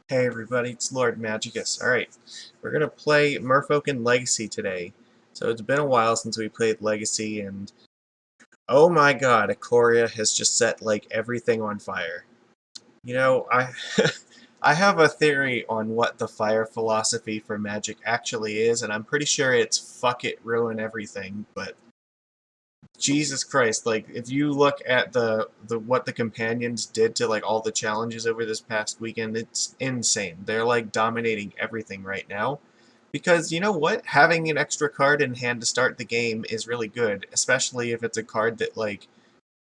Hey everybody, it's Lord Magicus. Alright, we're gonna play Merfolk and Legacy today. So it's been a while since we played Legacy, and oh my god, Ikoria has just set like everything on fire. You know, I I have a theory on what the fire philosophy for Magic actually is, and I'm pretty sure it's fuck it, ruin everything, but Jesus Christ, like if you look at the what the companions did to like all the challenges over this past weekend, it's insane. They're like dominating everything right now. Because you know what? Having an extra card in hand to start the game is really good, especially if it's a card that like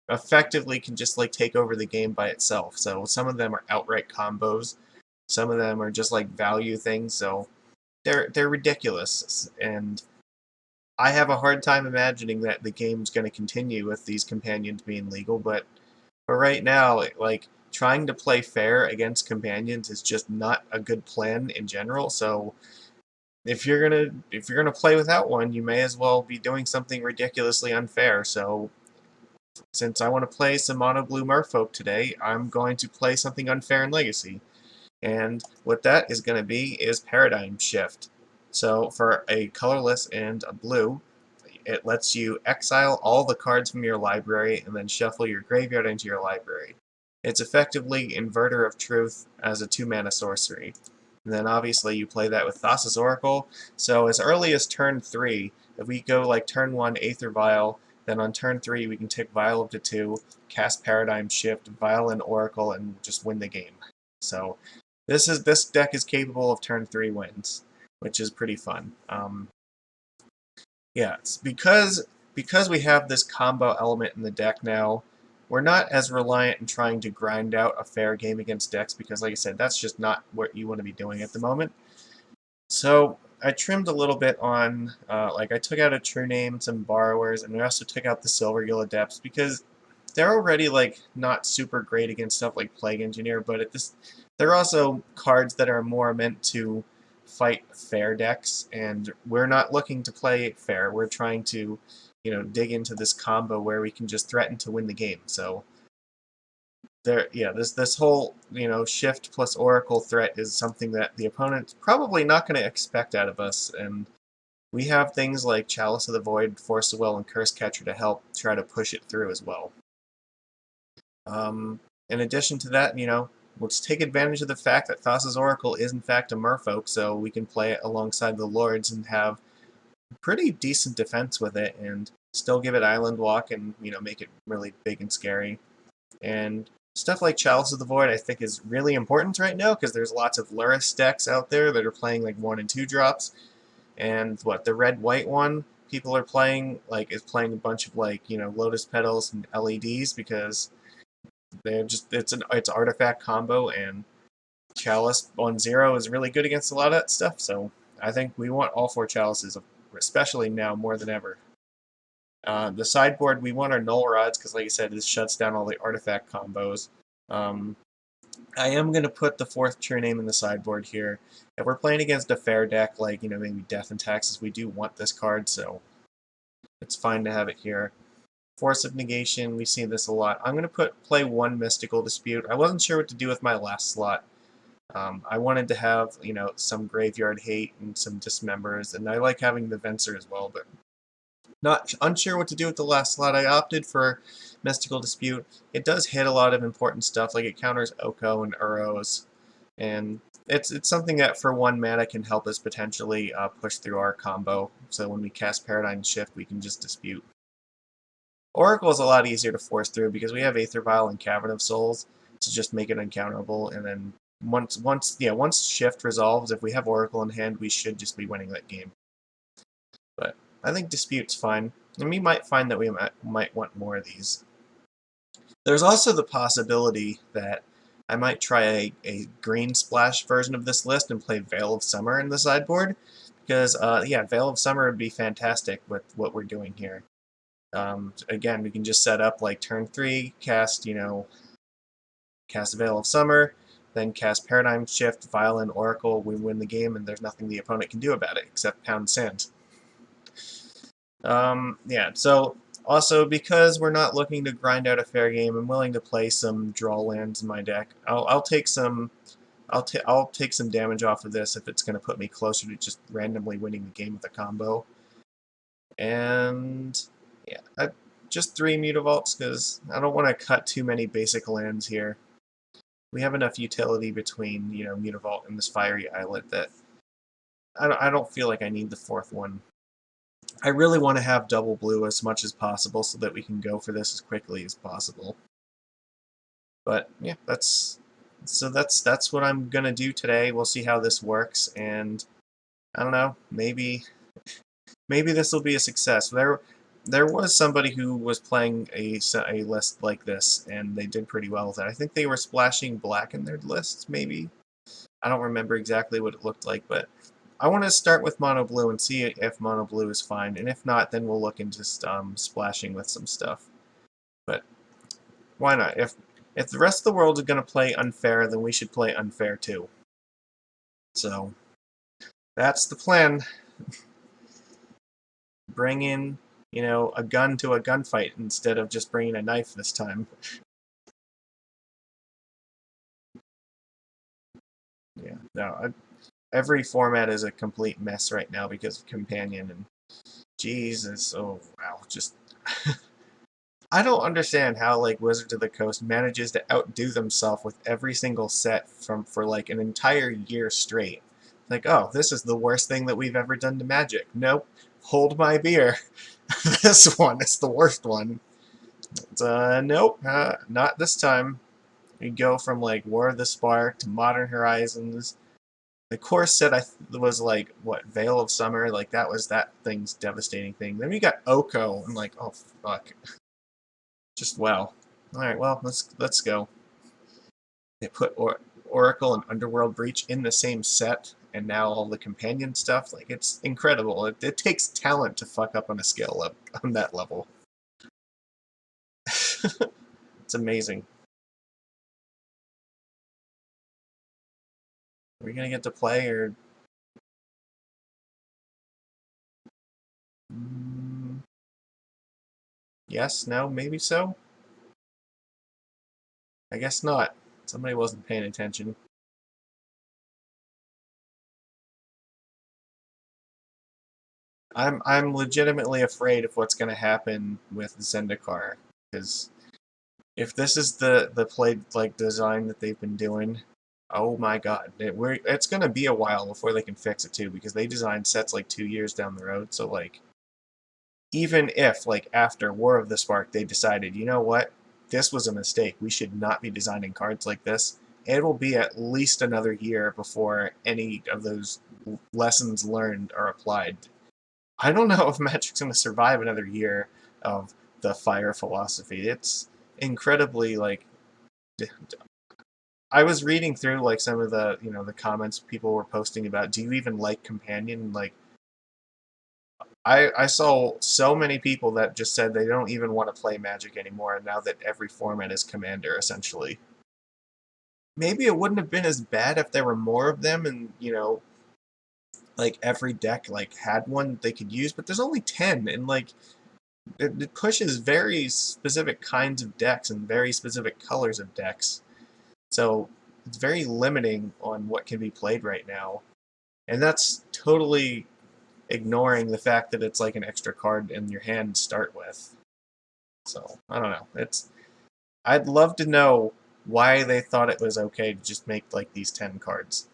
effectively can just like take over the game by itself. So some of them are outright combos, some of them are just like value things, so they're ridiculous, and I have a hard time imagining that the game's going to continue with these companions being legal, but for right now, like trying to play fair against companions is just not a good plan in general. So if you're gonna play without one, you may as well be doing something ridiculously unfair. So since I want to play some mono blue Merfolk today, I'm going to play something unfair in Legacy. And what that is going to be is Paradigm Shift. So for a colorless and a blue, it lets you exile all the cards from your library and then shuffle your graveyard into your library. It's effectively Inverter of Truth as a 2-mana sorcery. And then obviously you play that with Thassa's Oracle. So as early as turn 3, if we go like turn 1 Aether Vial, then on turn 3 we can take Vial up to 2, cast Paradigm Shift, Vial and Oracle, and just win the game. So this deck is capable of turn 3 wins, which is pretty fun. Yeah, it's because we have this combo element in the deck now, we're not as reliant in trying to grind out a fair game against decks because, like I said, that's just not what you want to be doing at the moment. So I trimmed a little bit on, like I took out a True Name, some Borrowers, and we also took out the Silver Gill Adepts because they're already like not super great against stuff like Plague Engineer, but they're also cards that are more meant to fight fair decks, and we're not looking to play fair. We're trying to, dig into this combo where we can just threaten to win the game. So yeah, this whole shift plus Oracle threat is something that the opponent's probably not going to expect out of us, and we have things like Chalice of the Void, Force of Will, and Curse Catcher to help try to push it through as well. In addition to that, let's take advantage of the fact that Thassa's Oracle is in fact a Merfolk, so we can play it alongside the Lords and have pretty decent defense with it, and still give it Island Walk and make it really big and scary. And stuff like Chalice of the Void I think is really important right now because there's lots of Lurrus decks out there that are playing like 1 and 2 drops, and the red-white one people are playing is playing a bunch of Lotus Petals and LEDs because it's artifact combo, and Chalice on 0 is really good against a lot of that stuff, so I think we want all 4 Chalices, especially now more than ever. The sideboard, we want our Null Rods because, like I said, this shuts down all the artifact combos. I am going to put the 4th True Name in the sideboard here. If we're playing against a fair deck, like, maybe Death and Taxes, we do want this card, so it's fine to have it here. Force of Negation, we see this a lot. I'm going to play 1 Mystical Dispute. I wasn't sure what to do with my last slot. I wanted to have, some Graveyard Hate and some Dismembers, and I like having the Venser as well, but not unsure what to do with the last slot. I opted for Mystical Dispute. It does hit a lot of important stuff, like it counters Oko and Uros, and it's something that for 1 mana can help us potentially push through our combo. So when we cast Paradigm Shift, we can just dispute. Oracle is a lot easier to force through because we have Aether Vial and Cavern of Souls to just make it uncounterable, and then once Shift resolves, if we have Oracle in hand, we should just be winning that game. But I think Dispute's fine, and we might find that we might want more of these. There's also the possibility that I might try a green splash version of this list and play Veil of Summer in the sideboard, because yeah, Veil of Summer would be fantastic with what we're doing here. Again, we can just set up like turn 3, cast Veil of Summer, then cast Paradigm Shift, Violin, Oracle, we win the game, and there's nothing the opponent can do about it except pound sand. Yeah, so also because we're not looking to grind out a fair game, I'm willing to play some draw lands in my deck. I'll take some I'll take some damage off of this if it's going to put me closer to just randomly winning the game with a combo. And yeah, just 3 Mutavaults because I don't want to cut too many basic lands here. We have enough utility between, you know, Mutavault and this Fiery Islet that I don't feel like I need the 4th one. I really want to have double blue as much as possible so that we can go for this as quickly as possible. But yeah, that's what I'm gonna do today. We'll see how this works, and I don't know, maybe this will be a success. There was somebody who was playing a list like this, and they did pretty well with it. I think they were splashing black in their lists, maybe. I don't remember exactly what it looked like, but I want to start with mono blue and see if mono blue is fine, and if not, then we'll look into splashing with some stuff. But why not? If the rest of the world is going to play unfair, then we should play unfair too. So that's the plan. Bring in, you know, a gun to a gunfight instead of just bringing a knife this time. Yeah, no, every format is a complete mess right now because of Companion and Jesus. Oh wow, just I don't understand how like Wizards of the Coast manages to outdo themselves with every single set for like an entire year straight. Like, oh, this is the worst thing that we've ever done to Magic. Nope, hold my beer. This one is the worst one. Nope, not this time. We go from like War of the Spark to Modern Horizons. The core set was like what Veil of Summer, like that thing's devastating thing. Then we got Oko, and like, oh fuck, just wow. All right, well let's go. They put Oracle and Underworld Breach in the same set, and now all the companion stuff, like it's incredible. It takes talent to fuck up on a scale up on that level. It's amazing. Are we gonna get to play or? Yes, no, maybe so. I guess not. Somebody wasn't paying attention. I'm legitimately afraid of what's going to happen with Zendikar, because if this is the play like design that they've been doing, oh my god, it's going to be a while before they can fix it too, because they designed sets like 2 years down the road. So like, even if like after War of the Spark they decided, you know what, this was a mistake, we should not be designing cards like this, it will be at least another year before any of those lessons learned are applied. I don't know if Magic's going to survive another year of the fire philosophy. It's incredibly like I was reading through like some of the, you know, the comments people were posting about, do you even like Companion? Like I saw so many people that just said they don't even want to play Magic anymore now that every format is Commander essentially. Maybe it wouldn't have been as bad if there were more of them, and you know, like every deck like had one they could use, but there's only 10, and like it pushes very specific kinds of decks and very specific colors of decks. So it's very limiting on what can be played right now. And that's totally ignoring the fact that it's like an extra card in your hand to start with. So I don't know. I'd love to know why they thought it was okay to just make like these 10 cards.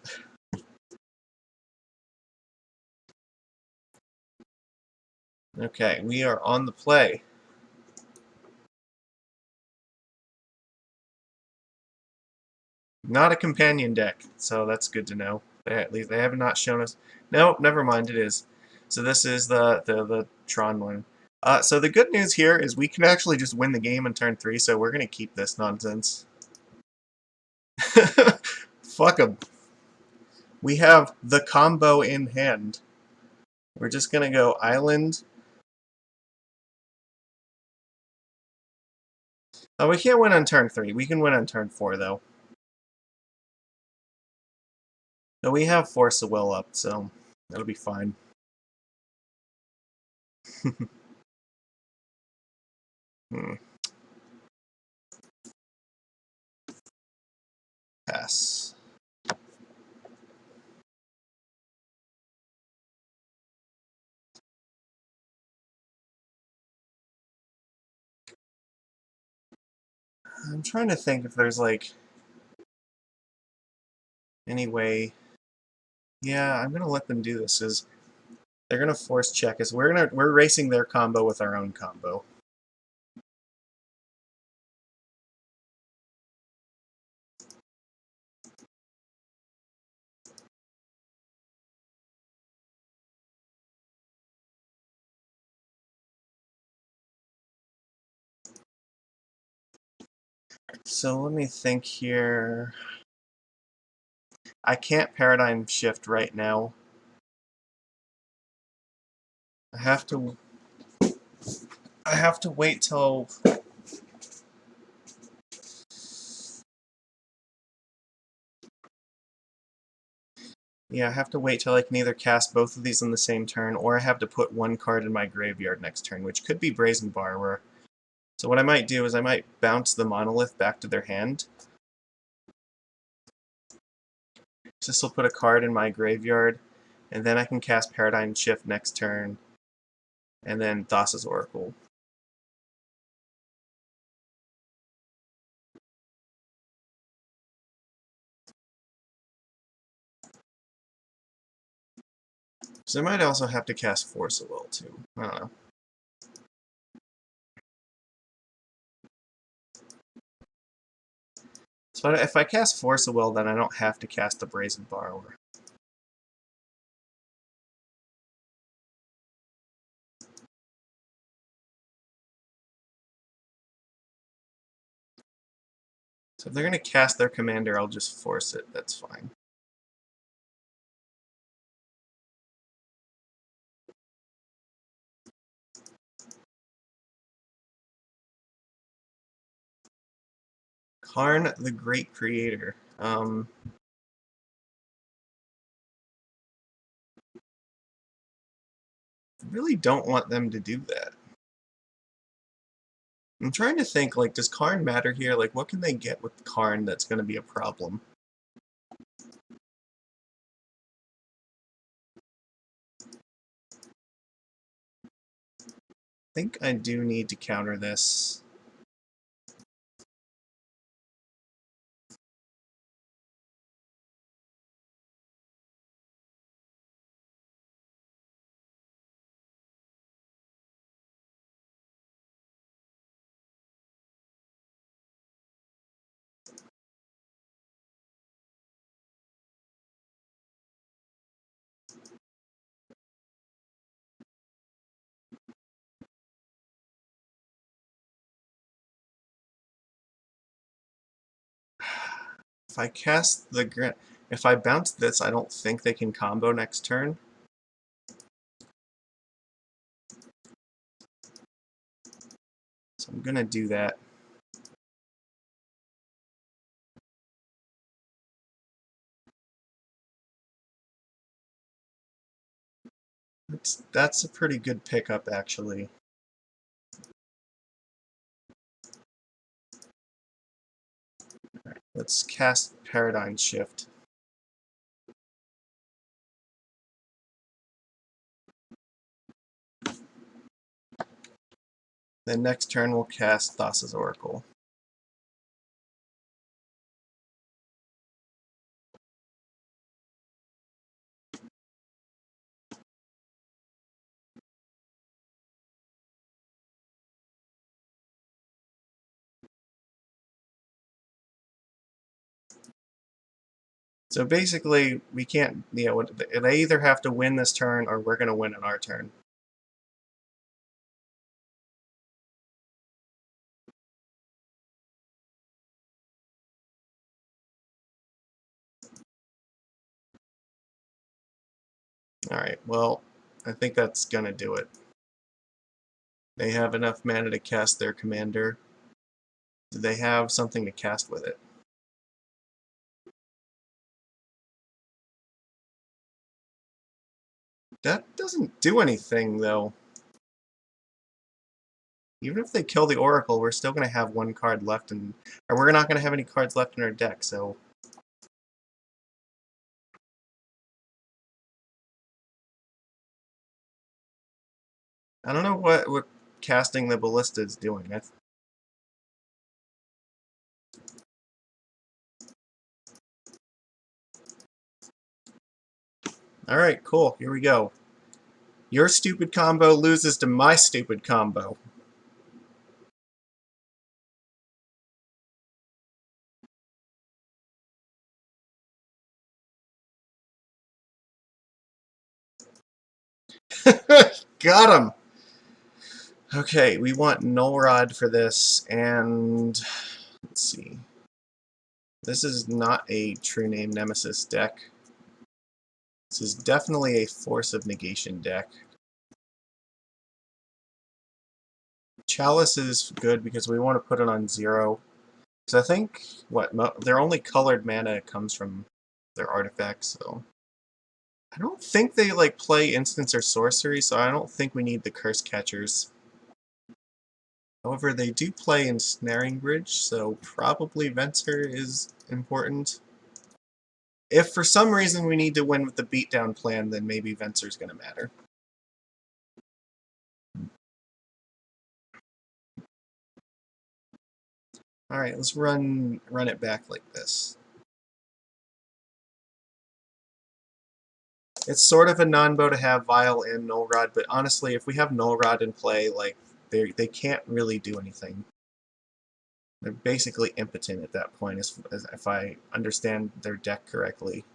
Okay, we are on the play. Not a companion deck, so that's good to know. At least they have not shown us. No, never mind. It is. So this is the Tron one. So the good news here is we can actually just win the game in turn 3. So we're gonna keep this nonsense. Fuck them. We have the combo in hand. We're just gonna go island. Oh, we can't win on turn 3. We can win on turn 4 though. No, we have Force of Will up, so that'll be fine. Hmm. Pass. I'm trying to think if there's like any way. Yeah, I'm gonna let them do this. Is they're gonna force check us. We're racing their combo with our own combo. So let me think here. I can't paradigm shift right now. I have to. I have to wait till. Yeah, I have to wait till I can either cast both of these on the same turn, or I have to put one card in my graveyard next turn, which could be Brazen Borrower. So what I might do is I might bounce the Monolith back to their hand. This will put a card in my graveyard, and then I can cast Paradigm Shift next turn, and then Thassa's Oracle. So I might also have to cast Force of Will, too. I don't know. So if I cast Force of Will, then I don't have to cast the Brazen Borrower. So if they're going to cast their commander, I'll just force it. That's fine. Karn the Great Creator. I really don't want them to do that. I'm trying to think, like, does Karn matter here? Like, what can they get with Karn that's going to be a problem? I think I do need to counter this. If I cast the if I bounce this, I don't think they can combo next turn. So I'm gonna do that. That's a pretty good pickup, actually. All right, let's cast Paradigm Shift. Then next turn we'll cast Thassa's Oracle. So basically, we can't, they either have to win this turn or we're going to win on our turn. Alright, well, I think that's going to do it. They have enough mana to cast their commander. Do they have something to cast with it? That doesn't do anything, though. Even if they kill the Oracle, we're still going to have one card left, or we're not going to have any cards left in our deck, so... I don't know what casting the Ballista is doing. Alright, cool. Here we go. Your stupid combo loses to my stupid combo. Got him! Okay, we want Null Rod for this, and let's see. This is not a True Name Nemesis deck. This is definitely a Force of Negation deck. Chalice is good because we want to put it on 0. Because I think, their only colored mana comes from their artifacts, so... I don't think they, like, play instants or sorcery, so I don't think we need the Curse Catchers. However, they do play Ensnaring Bridge, so probably Venser is important. If for some reason we need to win with the beatdown plan, then maybe Venser's going to matter. Alright, let's run it back like this. It's sort of a non-bow to have Vial and Null Rod, but honestly, if we have Null Rod in play, like, they can't really do anything. They're basically impotent at that point, if I understand their deck correctly.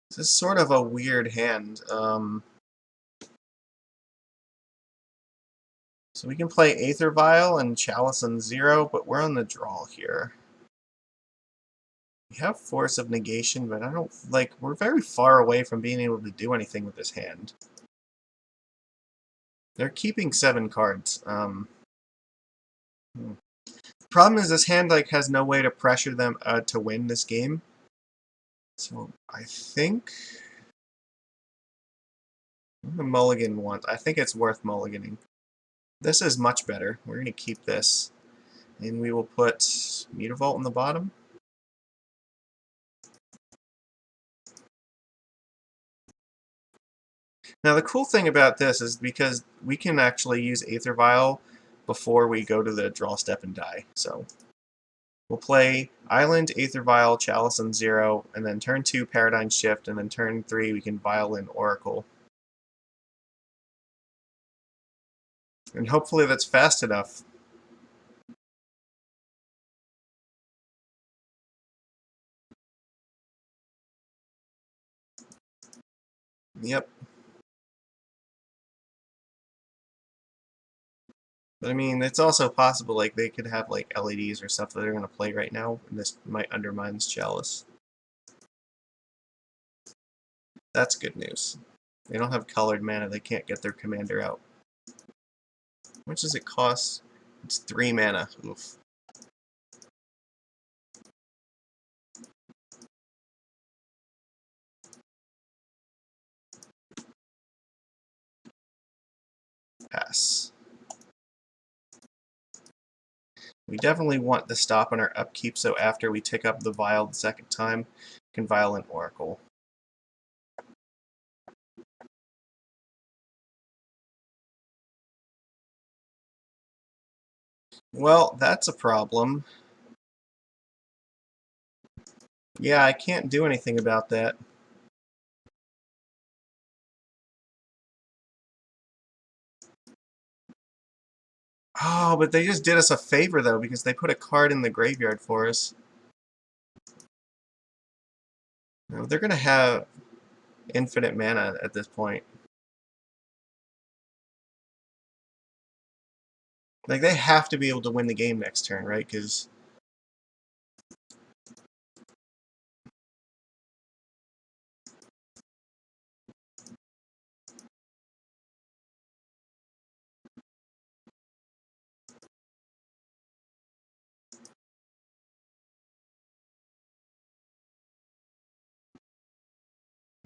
This is sort of a weird hand. So we can play Aether Vial and Chalice on 0, but we're on the draw here. We have Force of Negation, but I don't, like, we're very far away from being able to do anything with this hand. They're keeping 7 cards. The problem is this hand, like, has no way to pressure them to win this game. So I think the mulligan once. I think it's worth mulliganing. This is much better. We're going to keep this. And we will put Mutavault in the bottom. Now the cool thing about this is because we can actually use Aether Vial before we go to the draw step and die. So we'll play Island, Aether Vial, Chalice on 0, and then turn 2 Paradigm Shift, and then turn 3 we can Vial in Oracle. And hopefully that's fast enough. Yep. But I mean, it's also possible, like, they could have, like, LEDs or stuff that they're going to play right now, and this might undermine this Chalice. That's good news. They don't have colored mana, they can't get their commander out. How much does it cost? It's 3 mana. Oof. Pass. We definitely want the stop on our upkeep, so after we tick up the Vial the second time, we can Vial in Oracle. Well, that's a problem. Yeah, I can't do anything about that. Oh, but they just did us a favor, though, because they put a card in the graveyard for us. No, they're going to have infinite mana at this point. Like, they have to be able to win the game next turn, right? Because...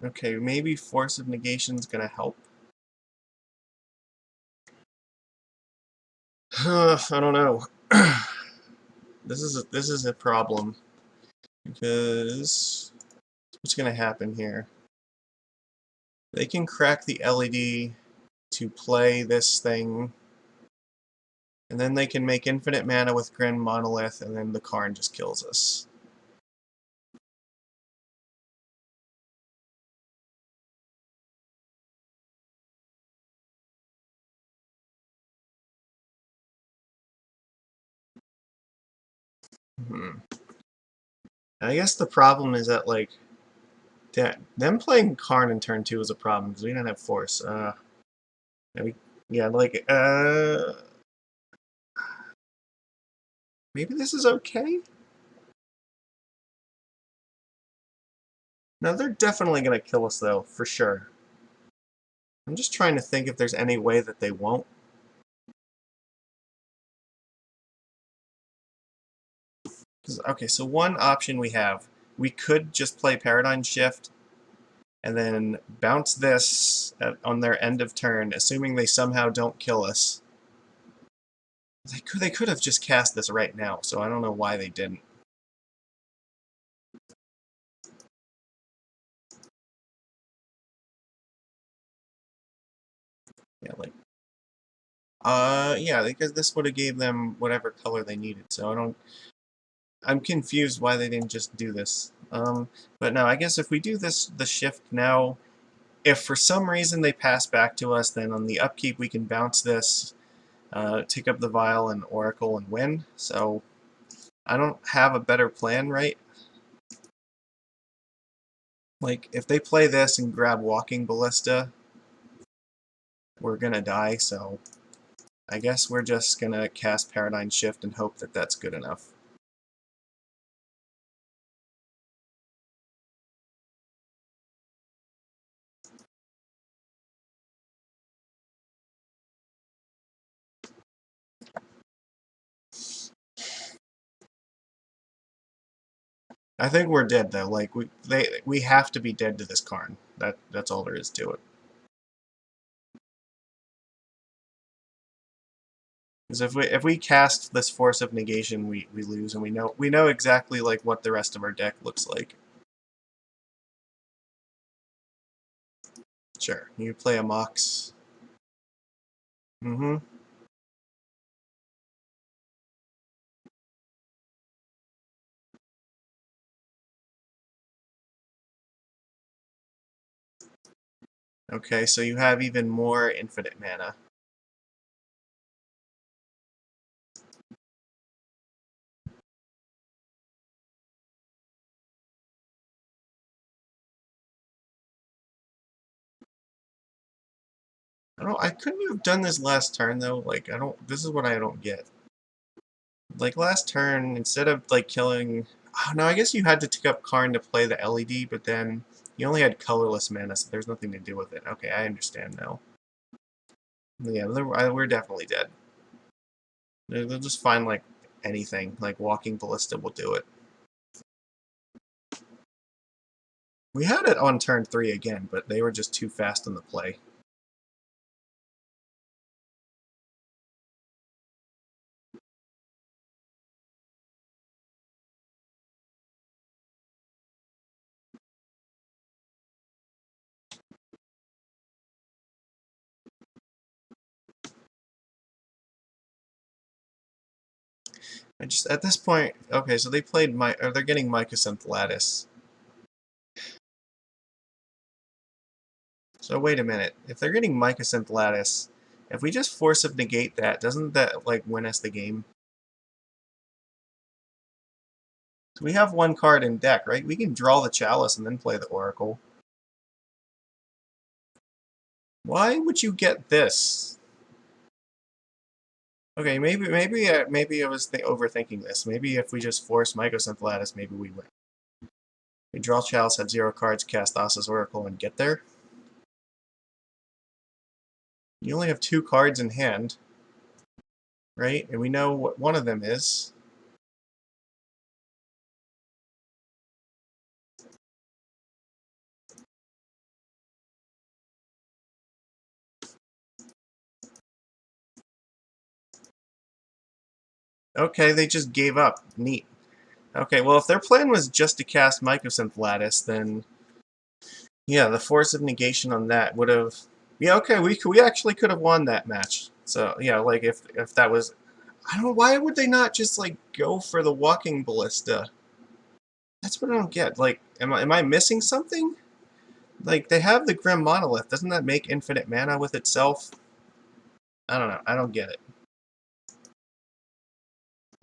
Okay, maybe Force of Negation's gonna help. I don't know. This is a problem because what's gonna happen here? They can crack the LED to play this thing, And then they can make infinite mana with Grand Monolith, and then the Karn just kills us. I guess the problem is that, like, them playing Karn in turn 2 is a problem, because we don't have Force. Yeah, like, maybe this is okay? No, they're definitely going to kill us, though, for sure. I'm just trying to think if there's any way that they won't. Okay, so one option we could just play Paradigm Shift and then bounce this on their end of turn, assuming they somehow don't kill us. They could have just cast this right now, so I don't know why they didn't. Yeah, like, yeah, because this would have gave them whatever color they needed. So I'm confused why they didn't just do this. But no, I guess if we do the shift now, if for some reason they pass back to us, then on the upkeep we can bounce this, take up the Vial and Oracle and win. So I don't have a better plan, right? Like, if they play this and grab Walking Ballista, we're gonna die, so I guess we're just gonna cast Paradigm Shift and hope that that's good enough. I think we're dead though. Like we have to be dead to this Karn. That's all there is to it. Because if we cast this Force of Negation, we lose, and we know exactly like what the rest of our deck looks like. Sure, you play a Mox. Mm-hmm. Okay, so you have even more infinite mana. I couldn't have done this last turn though. Like this is what I don't get. Like last turn, instead of like killing oh, no, I guess you had to take up Karn to play the LED, but then you only had colorless mana, so there's nothing to do with it. Okay, I understand now. Yeah, we're definitely dead. They'll just find like anything, like Walking Ballista will do it. We had it on turn 3 again, but they were just too fast on the play. I just at this point, okay, so they played they're getting Mycosynth Lattice. So wait a minute. If they're getting Mycosynth Lattice, if we just Force of Negate that, doesn't that like win us the game? So we have one card in deck, right? We can draw the Chalice and then play the Oracle. Why would you get this? Okay, maybe I was overthinking this. Maybe if we just force Mycosynth Lattice, maybe we win. We draw Chalice, have 0 cards, cast Thassa's Oracle, and get there. You only have 2 cards in hand, right? And we know what one of them is. Okay, they just gave up. Neat. Okay, well, if their plan was just to cast Mycosynth Lattice, then yeah, the Force of Negation on that would have. Yeah, okay, we actually could have won that match. So yeah, like if that was, I don't know, why would they not just, like, go for the walking ballista? That's what I don't get. Like, am I missing something? Like, they have the Grim Monolith. Doesn't that make infinite mana with itself? I don't know. I don't get it.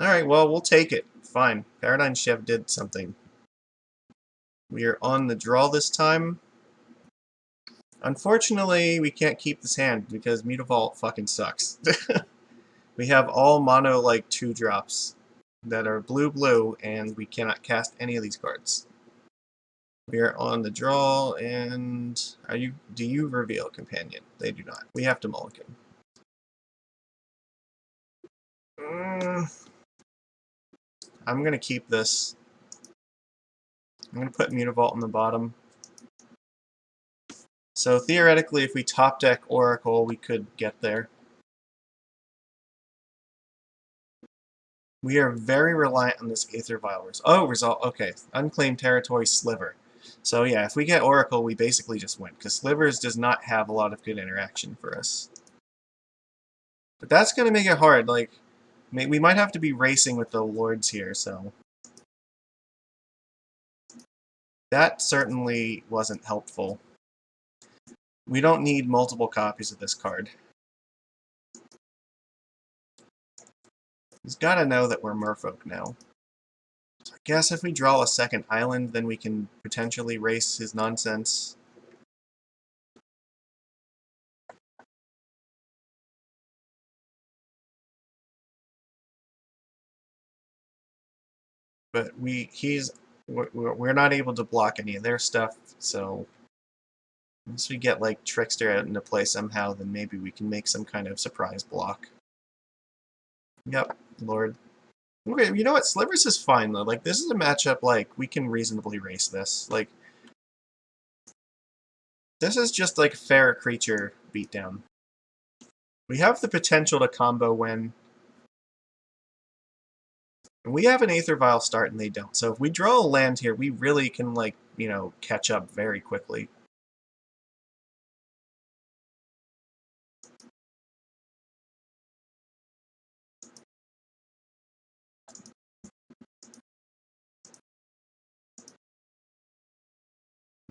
Alright, well, we'll take it. Fine. Paradigm Shift did something. We are on the draw this time. Unfortunately, we can't keep this hand because Mutavault fucking sucks. We have all mono, like, 2-drops that are blue-blue, and we cannot cast any of these cards. We are on the draw, and do you reveal Companion? They do not. We have to mulligan. I'm going to keep this. I'm going to put Mutavault on the bottom. So theoretically, if we top deck Oracle, we could get there. We are very reliant on this Aether Vial. Oh, result. Okay, Unclaimed Territory Sliver. So yeah, if we get Oracle, we basically just win, because Slivers does not have a lot of good interaction for us. But that's going to make it hard. Like, we might have to be racing with the Lords here, so... That certainly wasn't helpful. We don't need multiple copies of this card. He's got to know that we're Merfolk now. So I guess if we draw a second island, then we can potentially race his nonsense. But we're not able to block any of their stuff, so once we get like Trickster out into play somehow, then maybe we can make some kind of surprise block. Yep, Lord. Okay, you know what? Slivers is fine though. Like, this is a matchup like we can reasonably race this. Like, this is just like fair creature beatdown. We have the potential to combo when we have an Aether Vial start and they don't. So if we draw a land here, we really can, like, you know, catch up very quickly.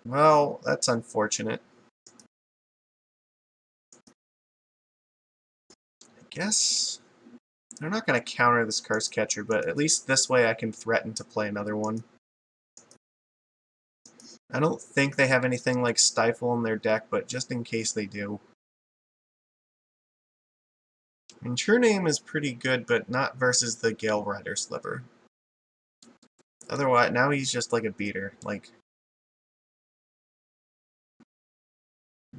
Well, that's unfortunate. I guess they're not going to counter this Curse Catcher, but at least this way I can threaten to play another one. I don't think they have anything like Stifle in their deck, but just in case they do. And True Name is pretty good, but not versus the Gale Rider Sliver. Otherwise, now he's just like a beater. Like,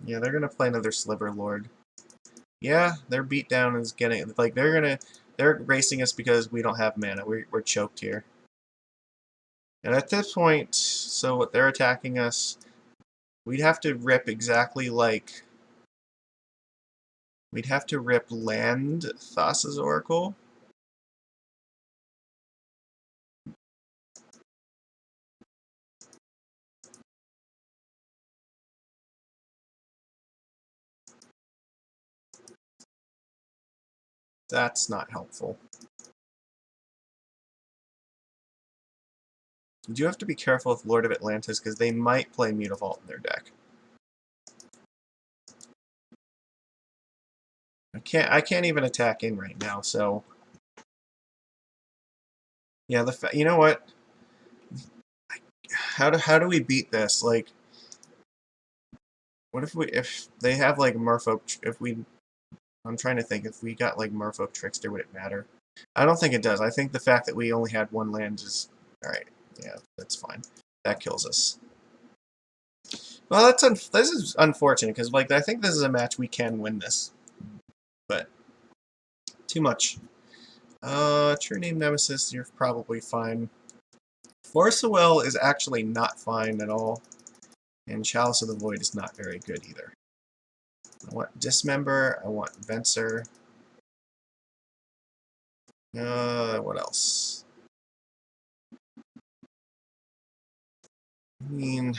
yeah, they're going to play another Sliver Lord. Yeah, their beatdown is getting, like, they're racing us because we don't have mana. We're choked here. And at this point, so what they're attacking us, we'd have to rip exactly like, we'd have to rip land Thassa's Oracle. That's not helpful. You do have to be careful with Lord of Atlantis, because they might play Mutavault in their deck. I can't even attack in right now, so... Yeah, you know what? How do we beat this? Like, what if they have, like, Merfolk, I'm trying to think, if we got, like, Merfolk Trickster, would it matter? I don't think it does. I think the fact that we only had one land is... Alright, yeah, that's fine. That kills us. Well, this is unfortunate, because, like, I think this is a match we can win this. But, too much. True Name Nemesis, you're probably fine. Force of Will is actually not fine at all. And Chalice of the Void is not very good either. I want Dismember, I want Venser. What else? I mean...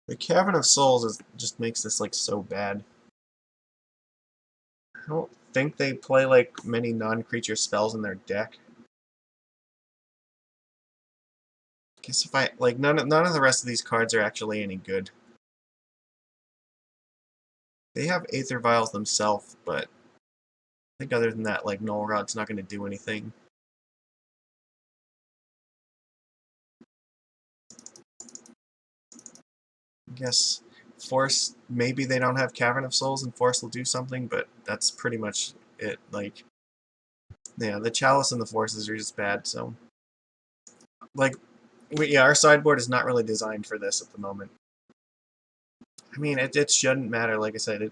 The Cavern of Souls just makes this, like, so bad. don't think they play like many non-creature spells in their deck. Guess if I like none of the rest of these cards are actually any good. They have Aether Vials themselves, but I think other than that, like Null Rod's not going to do anything. I guess Force, maybe they don't have Cavern of Souls and Force will do something, but that's pretty much it. Like, yeah, the Chalice and the Forces are just bad, so. Like, yeah, our sideboard is not really designed for this at the moment. I mean, it shouldn't matter, like I said.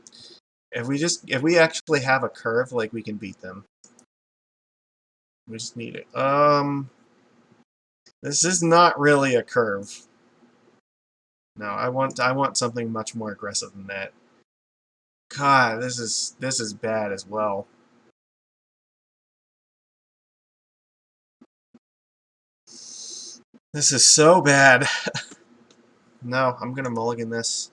If we actually have a curve, like, we can beat them. We just need it. This is not really a curve. No, I want something much more aggressive than that. God, this is bad as well. This is so bad. No, I'm gonna mulligan this.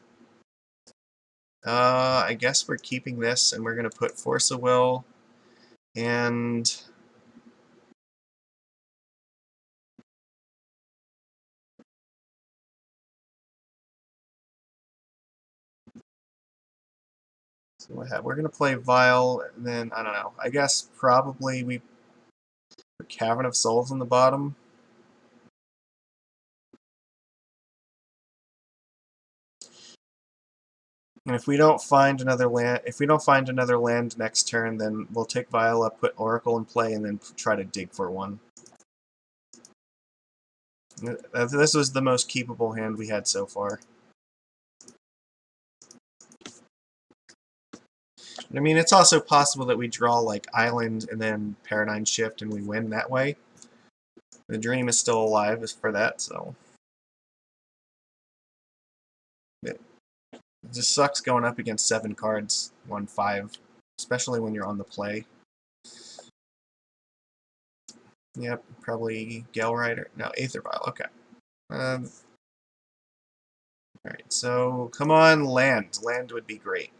I guess we're keeping this, and we're gonna put Force of Will, and so we're gonna play Vile, and then I don't know. I guess probably we put Cavern of Souls on the bottom. And if we don't find another land, next turn, then we'll take Viola, put Oracle in play, and then try to dig for one. This was the most keepable hand we had so far. I mean, it's also possible that we draw like Island and then Paradigm Shift and we win that way. The dream is still alive for that, so. It just sucks going up against 7 cards, 1/5, especially when you're on the play. Yep, probably Gale Rider. No, Aether Vial, okay. Alright, so come on, land. Land would be great.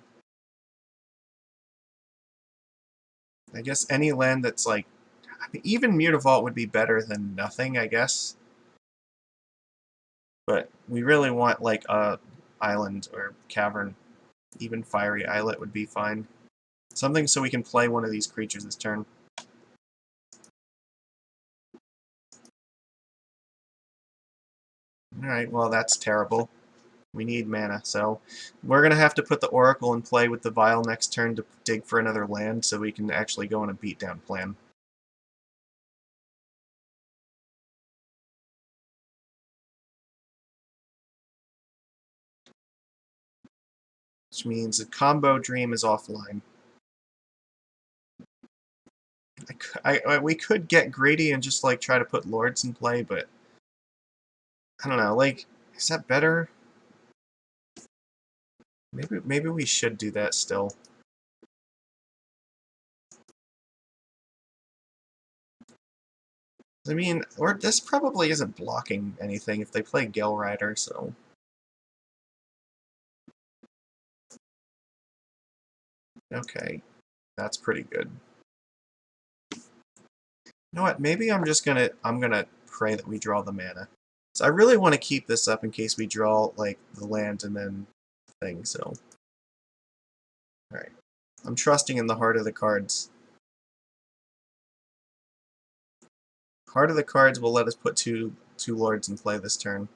I guess any land that's like, I mean, even Mutavault would be better than nothing, I guess. But we really want like a island or cavern. Even Fiery Islet would be fine. Something so we can play one of these creatures this turn. Alright, well that's terrible. We need mana, so we're going to have to put the Oracle in play with the Vial next turn to dig for another land so we can actually go on a beatdown plan. Which means the combo dream is offline. We could get greedy and just like try to put Lords in play, but I don't know, like, is that better? Maybe we should do that still. I mean, or this probably isn't blocking anything if they play Gale Rider, so. Okay, that's pretty good. You know what? Maybe I'm gonna pray that we draw the mana. So I really want to keep this up in case we draw like the land and then thing. So, all right, I'm trusting in the heart of the cards. Heart of the cards will let us put two lords in play this turn.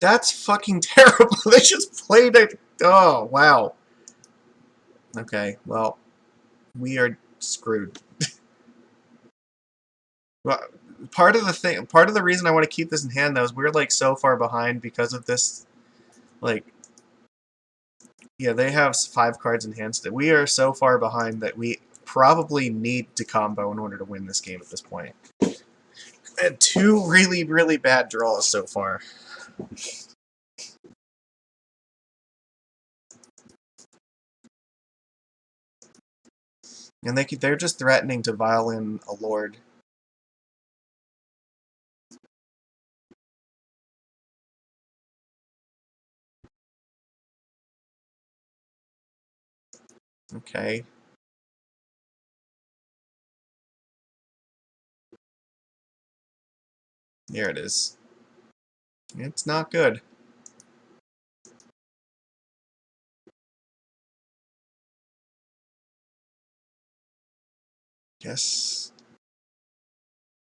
That's fucking terrible. They just played it. Oh wow. Okay, well, we are screwed. Well, part of the reason I want to keep this in hand though is we're like so far behind because of this. Like, yeah, they have 5 cards in hand still. We are so far behind that we probably need to combo in order to win this game at this point. And 2 really, really bad draws so far. And they're just threatening to vial in a lord. Okay. There it is. It's not good. Guess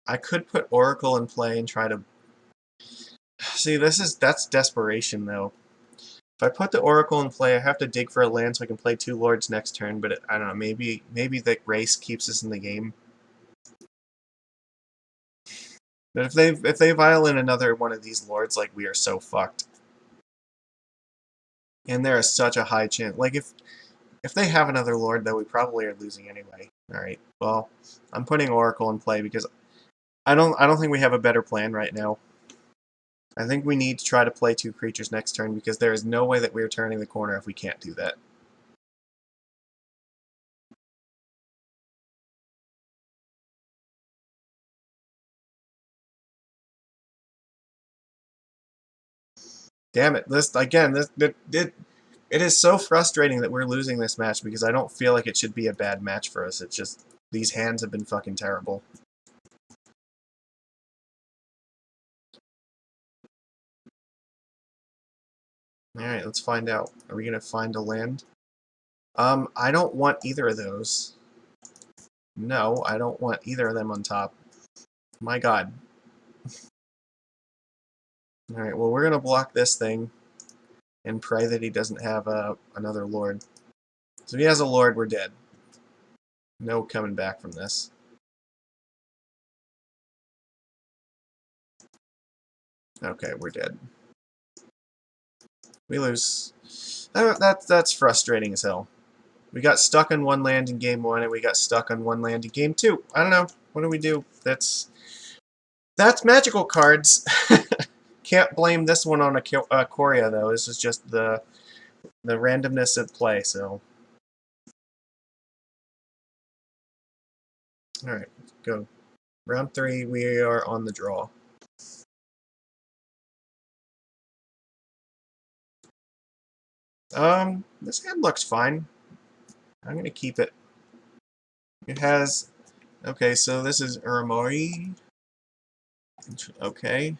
I could put Oracle in play and try to... See, that's desperation, though. If I put the Oracle in play, I have to dig for a land so I can play 2 Lords next turn, but I don't know, maybe the race keeps us in the game. But if they violate another one of these Lords, like, we are so fucked. And there is such a high chance. Like, if they have another Lord, though, we probably are losing anyway. Alright, well, I'm putting Oracle in play because I don't think we have a better plan right now. I think we need to try to play 2 creatures next turn because there is no way that we're turning the corner if we can't do that. Damn it! It is so frustrating that we're losing this match because I don't feel like it should be a bad match for us. It's just these hands have been fucking terrible. Alright, let's find out. Are we gonna find a land? I don't want either of those. No, I don't want either of them on top. My god. Alright, well, we're gonna block this thing and pray that he doesn't have another lord. So if he has a lord, we're dead. No coming back from this. Okay, we're dead. We lose. That's frustrating as hell. We got stuck on one land in game 1, and we got stuck on one land in game 2. I don't know. What do we do? That's magical cards. Can't blame this one on a Korea, though. This is just the randomness at play, so... Alright, let's go. Round 3, we are on the draw. This hand looks fine. I'm gonna keep it. It has... Okay, so this is Umori. Okay.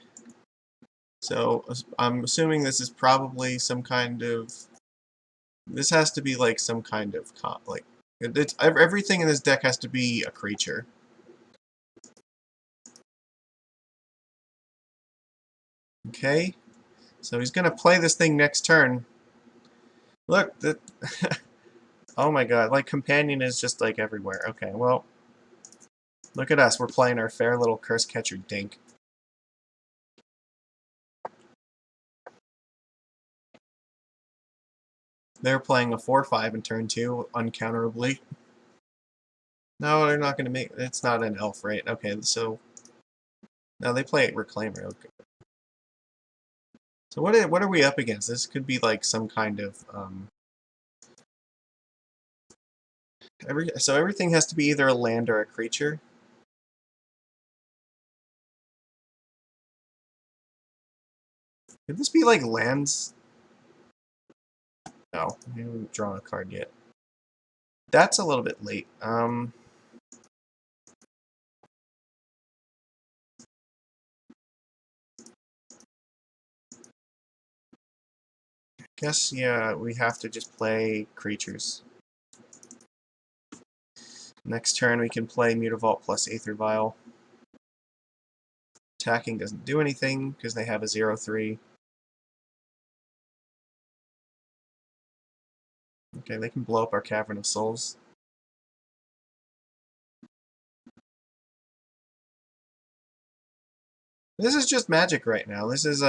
So, I'm assuming this is probably some kind of... This has to be like some kind of... like, everything in this deck has to be a creature. Okay. So he's gonna play this thing next turn. Look, oh my god, like, Companion is just, like, everywhere. Okay, well, look at us. We're playing our fair little Curse Catcher dink. They're playing a 4/5 in turn 2, uncounterably. No, they're not gonna make... It's not an elf, right? Okay, so... No, they play Reclaimer. Okay. So what are we up against? This could be, like, some kind of, So everything has to be either a land or a creature? Could this be like lands? No, I haven't drawn a card yet. That's a little bit late. Guess, yeah, we have to just play creatures. Next turn we can play Mutavault plus Aether Vial. Attacking doesn't do anything because they have a 0/3. Okay, they can blow up our Cavern of Souls. This is just Magic right now. This is,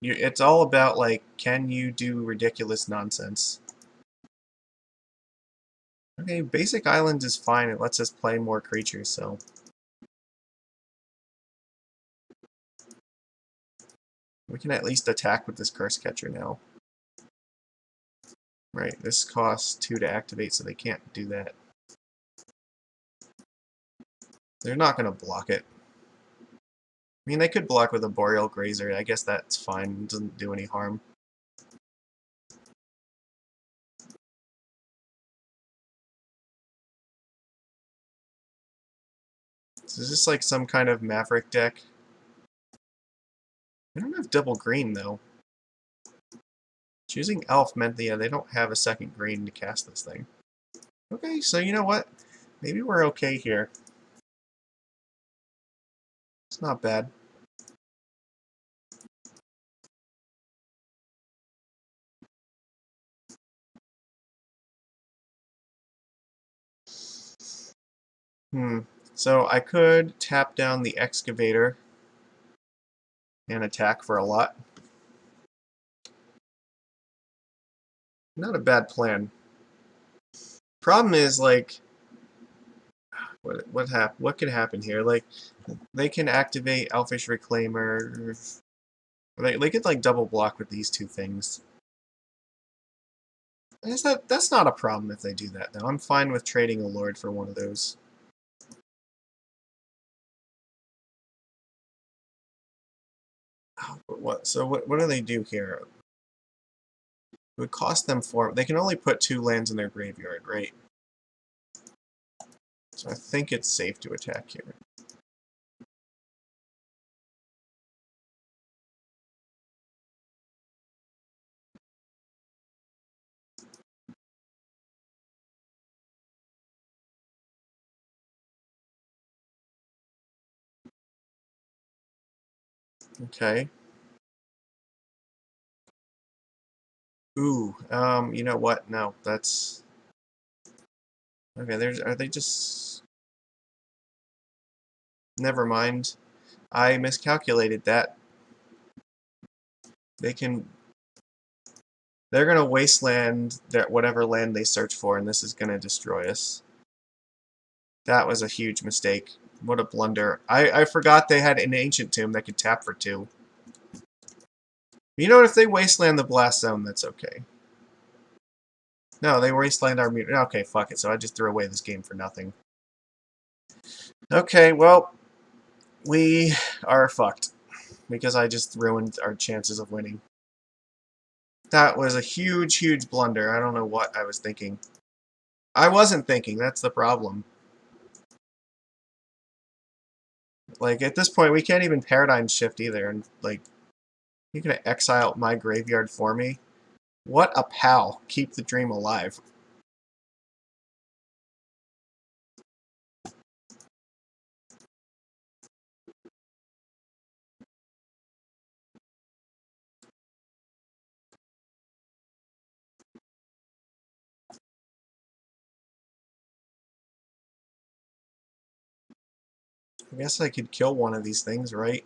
it's all about, like, can you do ridiculous nonsense? Okay, Basic Island is fine. It lets us play more creatures, so... We can at least attack with this Curse Catcher now. Right, this costs 2 to activate, so they can't do that. They're not going to block it. I mean, they could block with a Boreal Grazer. I guess that's fine. It doesn't do any harm. So is this like some kind of Maverick deck? I don't have double green though. Choosing Elf meant that, yeah, they don't have a second green to cast this thing. Okay, so you know what? Maybe we're okay here. It's not bad. So I could tap down the Excavator and attack for a lot. Not a bad plan. Problem is, like, what could happen here? Like, they can activate Elfish Reclaimer. They could like double block with these two things. That's not a problem if they do that though. I'm fine with trading a Lord for one of those. Oh, but what? So what do they do here? It would cost them 4. They can only put 2 lands in their graveyard, right? So I think it's safe to attack here. Okay. Ooh, you know what? No, that's okay. Are they just? Never mind. I miscalculated that. They can. They're gonna wasteland whatever land they search for, and this is gonna destroy us. That was a huge mistake. What a blunder. I forgot they had an Ancient Tomb that could tap for 2. You know what? If they wasteland the Blast Zone, that's okay. No, they wasteland our mutant. Okay, fuck it. So I just threw away this game for nothing. Okay, well, we are fucked. Because I just ruined our chances of winning. That was a huge, huge blunder. I don't know what I was thinking. I wasn't thinking. That's the problem. Like, at this point, we can't even Paradigm Shift either. And, like, you're going to exile my graveyard for me? What a pal. Keep the dream alive. I guess I could kill one of these things, right?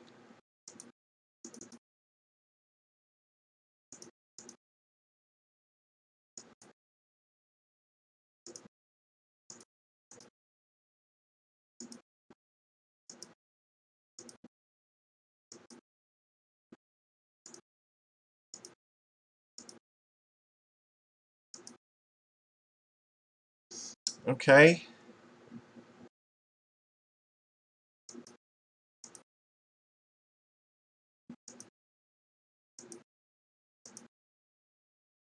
Okay.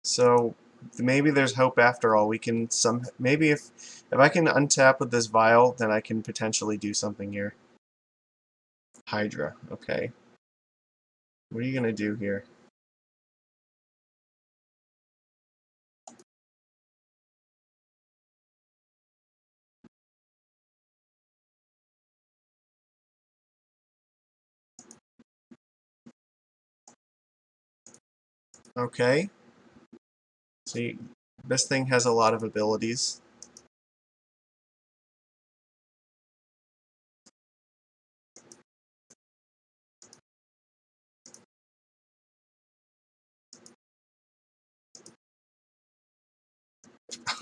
So maybe there's hope after all. We can maybe if I can untap with this vial, then I can potentially do something here. Hydra. Okay. What are you gonna do here? Okay. See, this thing has a lot of abilities.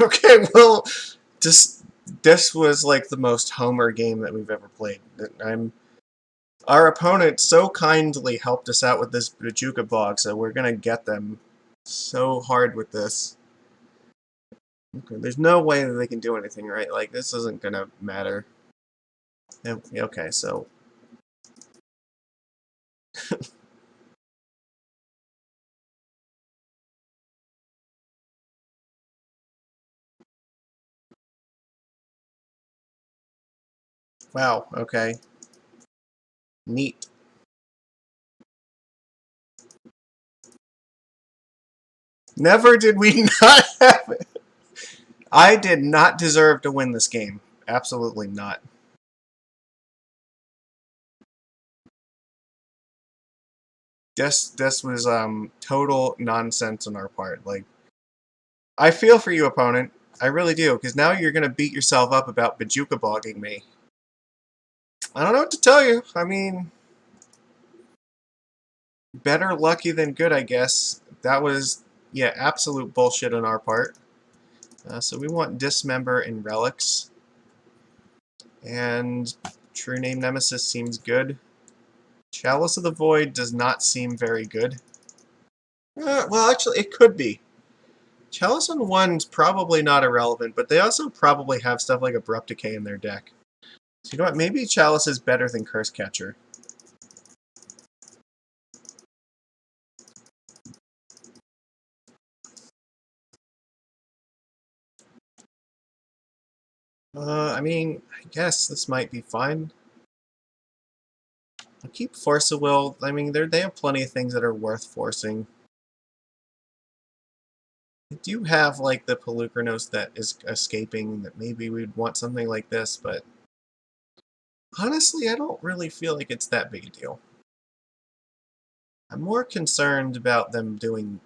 Okay, well, just this was like the most Homer game that we've ever played. Our opponent so kindly helped us out with this Bajuka Bog, so we're gonna get them so hard with this. Okay, there's no way that they can do anything, right? Like, this isn't gonna matter. Okay, so... Wow, okay. Neat. Never did we not have it. I did not deserve to win this game. Absolutely not. This was total nonsense on our part. Like, I feel for you, opponent. I really do, because now you're gonna beat yourself up about Bajuka bogging me. I don't know what to tell you. I mean, better lucky than good, I guess. That was, yeah, absolute bullshit on our part. So we want Dismember and Relics. And True Name Nemesis seems good. Chalice of the Void does not seem very good. Well, actually, it could be. Chalice on 1's probably not irrelevant, but they also probably have stuff like Abrupt Decay in their deck. So you know what? Maybe Chalice is better than Curse Catcher. I mean, I guess this might be fine. I'll keep Force of Will. I mean, they have plenty of things that are worth forcing. I do have, like, the Pelucranos that is escaping, that maybe we'd want something like this, but honestly, I don't really feel like it's that big a deal. I'm more concerned about them doing...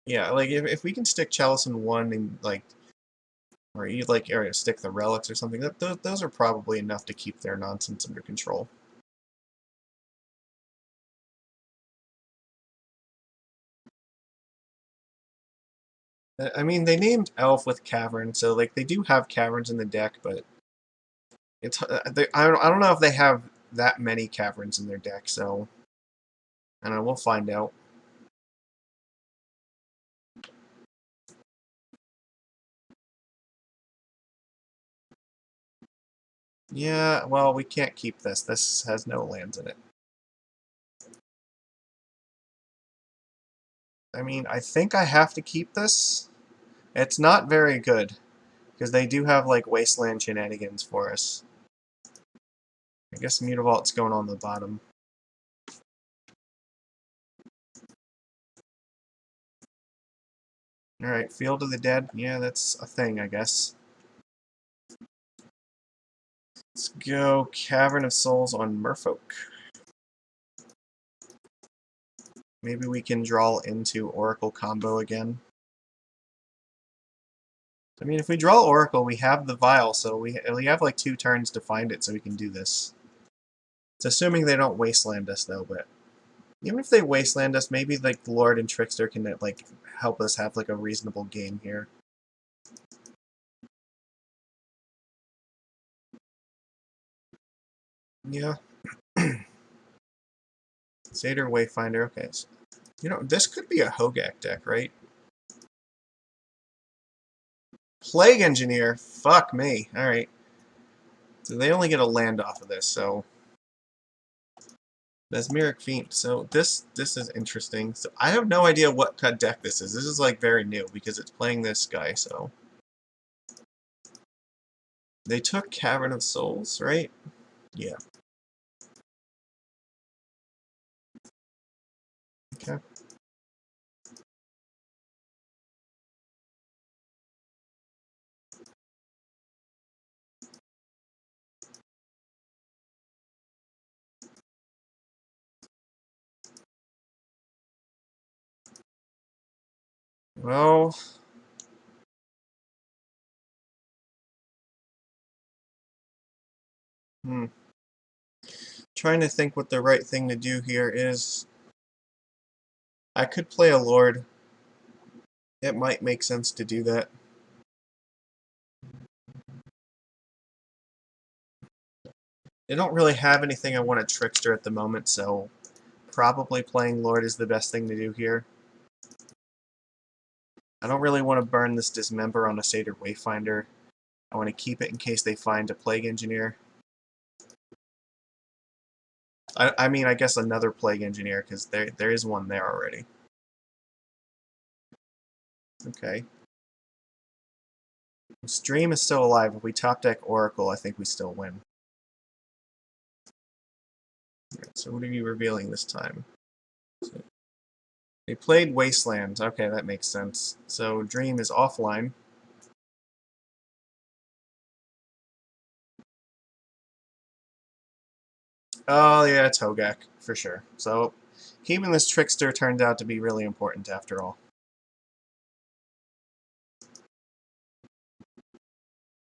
Yeah, like, if we can stick Chalice in 1 and, like, or you like area stick the relics or something. Those are probably enough to keep their nonsense under control. I mean, they named Elf with Cavern, so like they do have caverns in the deck, but it's I don't know if they have that many caverns in their deck. So I don't know. We'll find out. Yeah, well, we can't keep this. This has no lands in it. I mean, I think I have to keep this. It's not very good, because they do have, like, Wasteland shenanigans for us. I guess Mutavault's going on the bottom. Alright, Field of the Dead. Yeah, that's a thing, I guess. Let's go Cavern of Souls on Merfolk. Maybe we can draw into Oracle combo again. I mean, if we draw Oracle, we have the Vial, so we have like 2 turns to find it, so we can do this. It's assuming they don't Wasteland us, though, but even if they Wasteland us, maybe like the Lord and Trickster can like help us have like a reasonable game here. Yeah. Satyr Wayfinder, okay. So, you know, this could be a Hogaak deck, right? Plague Engineer? Fuck me. Alright. So they only get a land off of this, so... Mesmeric Fiend. So this is interesting. So I have no idea what cut deck this is. This is like very new because it's playing this guy, so... They took Cavern of Souls, right? Yeah. Okay. Well... Trying to think what the right thing to do here is. I could play a Lord. It might make sense to do that. I don't really have anything I want to Trickster at the moment, so probably playing Lord is the best thing to do here. I don't really want to burn this Dismember on a Satyr Wayfinder. I want to keep it in case they find a Plague Engineer. I mean, I guess another Plague Engineer, because there is one there already. Okay. Stream is still alive. If we top deck Oracle, I think we still win. Right, so what are you revealing this time? So they played Wasteland. Okay, that makes sense. So Dream is offline. Oh yeah, it's Hogaak, for sure. So keeping this Trickster turned out to be really important after all.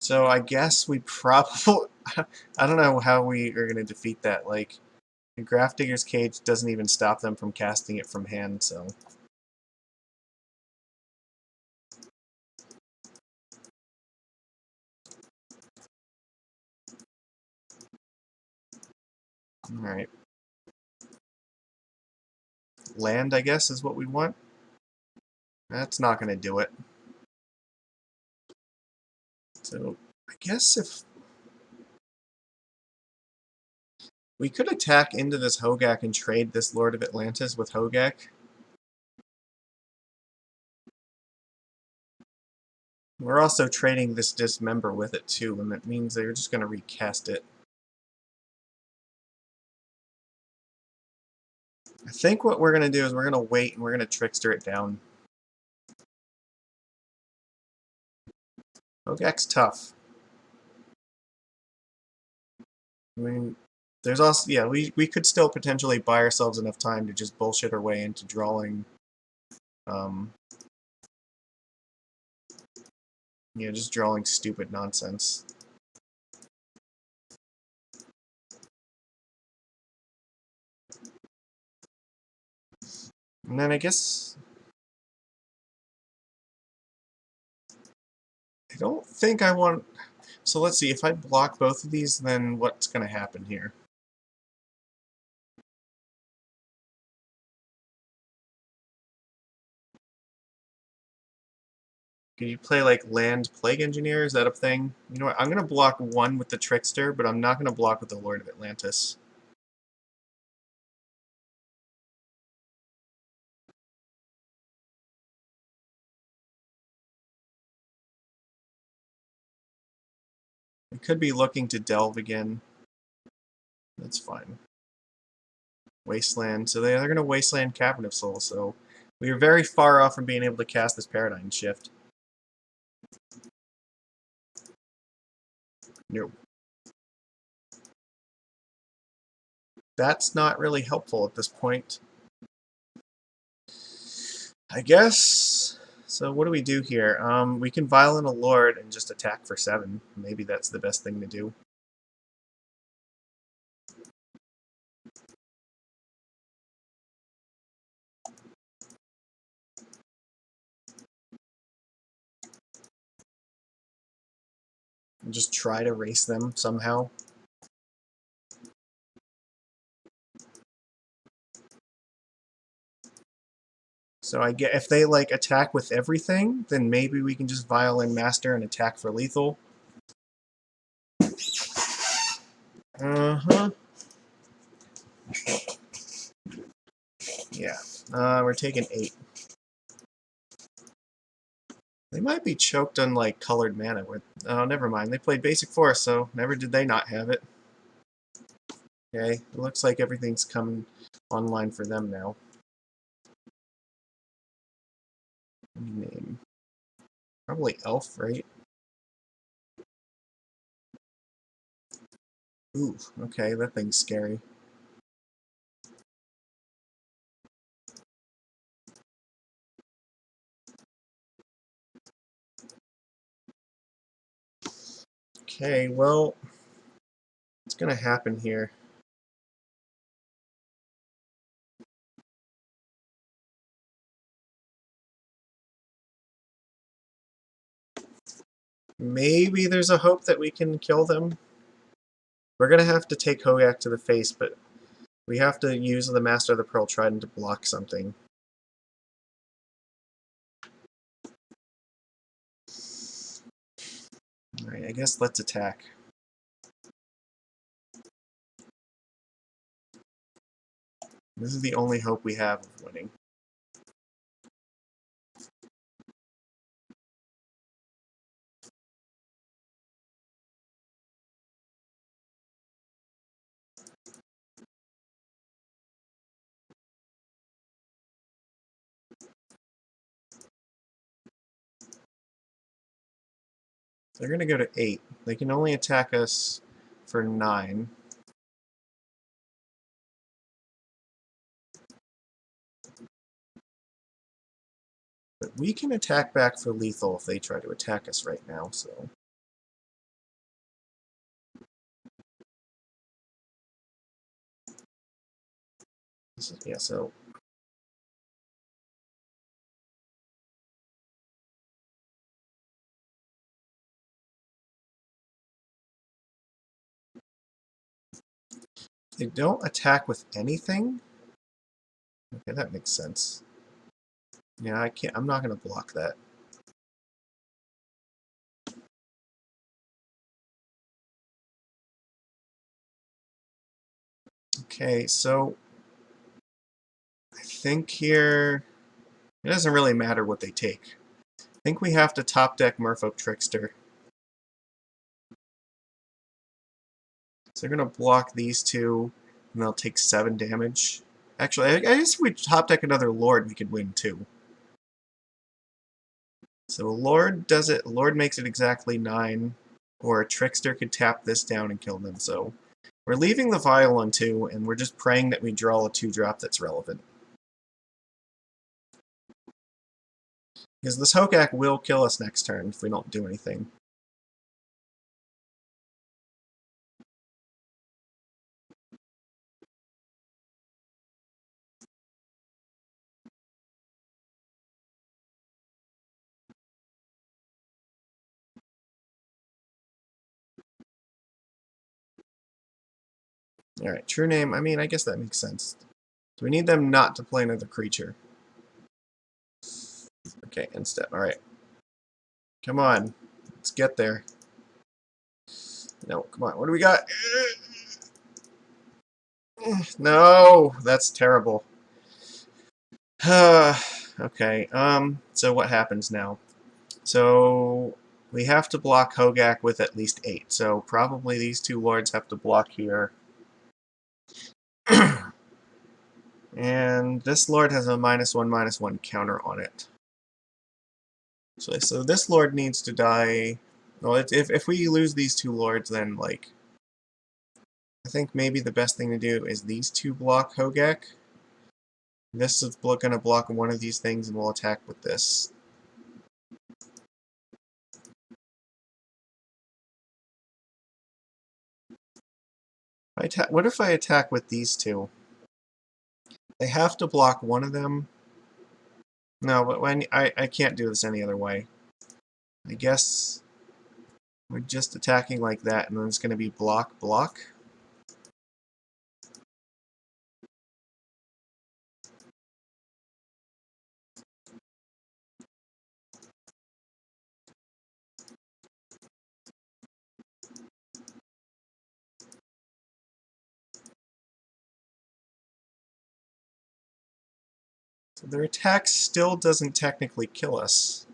So I guess we probably... I don't know how we are going to defeat that. Like, the Grafdigger's Cage doesn't even stop them from casting it from hand, so... Alright. Land, I guess, is what we want. That's not going to do it. So, I guess if... we could attack into this Hogaak and trade this Lord of Atlantis with Hogaak. We're also trading this Dismember with it too, and that means they're just going to recast it. I think what we're going to do is we're going to wait and we're going to Trickster it down. Hogaak's tough. I mean, there's also, yeah, we could still potentially buy ourselves enough time to just bullshit our way into drawing, just drawing stupid nonsense. And then I guess... I don't think I want... So let's see, if I block both of these, then what's going to happen here? Can you play, like, Land Plague Engineer? Is that a thing? You know what, I'm going to block one with the Trickster, but I'm not going to block with the Lord of Atlantis. We could be looking to delve again. That's fine. Wasteland. So they're going to Wasteland Cavern of Souls, so we are very far off from being able to cast this Paradigm Shift. Nope. That's not really helpful at this point. I guess... So what do we do here? We can Violent a Lord and just attack for 7. Maybe that's the best thing to do. And just try to race them somehow. So I get if they like attack with everything, then maybe we can just Violin Master and attack for lethal. Yeah. We're taking 8. They might be choked on like colored mana. Oh, never mind. They played Basic Force, so never did they not have it. Okay, it looks like everything's coming online for them now. Name. Probably Elf, right? Ooh, okay, that thing's scary. Okay, well, what's gonna happen here? Maybe there's a hope that we can kill them. We're gonna have to take Hogaak to the face, but we have to use the Master of the Pearl Trident to block something. Alright, I guess let's attack. This is the only hope we have of winning. They're going to go to 8. They can only attack us for 9. But we can attack back for lethal if they try to attack us right now, so... Yeah, so... They don't attack with anything? Okay, that makes sense. Yeah, I'm not going to block that. Okay, so... I think here... It doesn't really matter what they take. I think we have to top deck Merfolk Trickster. So they're going to block these two, and they'll take 7 damage. Actually, I guess if we top deck another Lord, we could win too. So Lord does it. Lord makes it exactly 9, or a Trickster could tap this down and kill them. So we're leaving the Vial on 2, and we're just praying that we draw a 2-drop that's relevant. Because this Hogaak will kill us next turn if we don't do anything. Alright, true name. I mean, I guess that makes sense. So we need them not to play another creature. Okay, end step. Alright. Come on. Let's get there. No, come on. What do we got? No, that's terrible. Okay, so what happens now? So we have to block Hogaak with at least 8, so probably these 2 lords have to block here. And this lord has a -1/-1 counter on it. So this lord needs to die. Well, if we lose these 2 lords, then, like, I think maybe the best thing to do is these 2 block Hogaak. This is going to block one of these things, and we'll attack with this. What if I attack with these 2? They have to block one of them. No, but I can't do this any other way. I guess we're just attacking like that, and then it's going to be block, block. So their attack still doesn't technically kill us.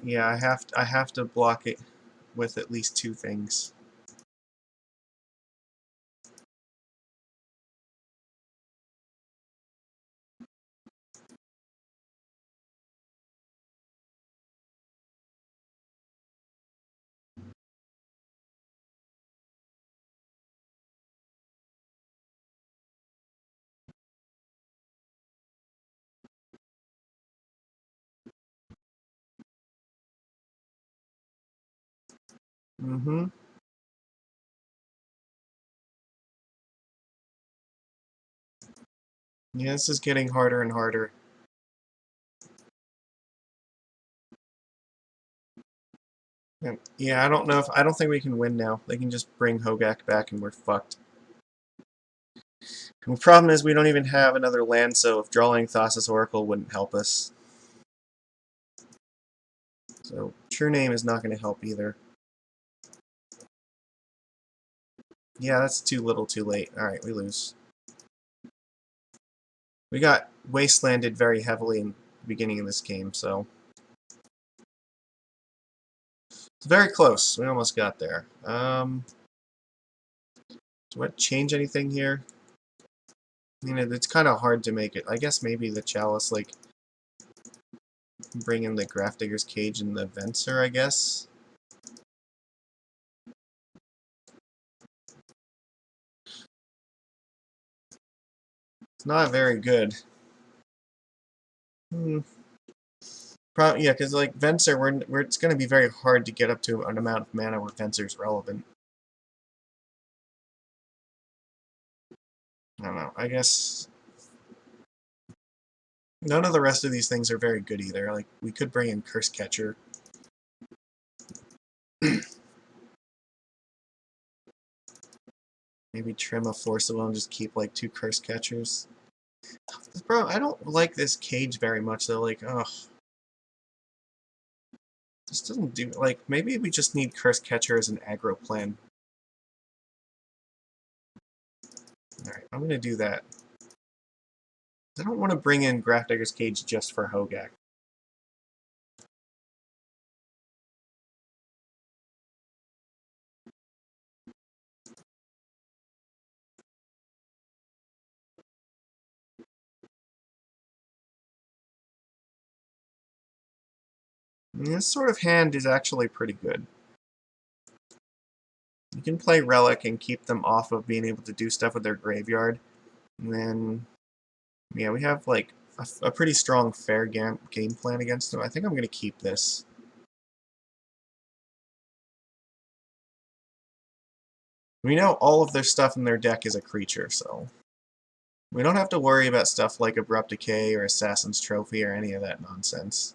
Yeah, I have to block it with at least 2 things. Mm-hmm. Yeah, this is getting harder and harder. Yeah, I don't think we can win now. They can just bring Hogaak back and we're fucked. And the problem is we don't even have another land, so if drawing Thassa's Oracle wouldn't help us. So True Name is not going to help either. Yeah, that's too little too late. Alright, we lose. We got wastelanded very heavily in the beginning of this game, so... It's very close. We almost got there. Do I change anything here? I mean, it's kind of hard to make it. I guess maybe the Chalice, like, bring in the Grafdigger's Cage and the Venser, I guess. It's not very good. Yeah, because like Venser, it's going to be very hard to get up to an amount of mana where Venser's relevant. I don't know. I guess none of the rest of these things are very good either. Like, we could bring in Curse Catcher. Maybe trim a Forcible and just keep like 2 Curse Catchers. Bro, I don't like this cage very much though. Like, ugh. This doesn't do, like, maybe we just need Curse Catcher as an aggro plan. Alright, I'm gonna do that. I don't want to bring in Grafdigger's Cage just for Hogaak. And this sort of hand is actually pretty good. You can play Relic and keep them off of being able to do stuff with their graveyard. And then, yeah, we have like a pretty strong fair game plan against them. I think I'm going to keep this. We know all of their stuff in their deck is a creature, so we don't have to worry about stuff like Abrupt Decay or Assassin's Trophy or any of that nonsense.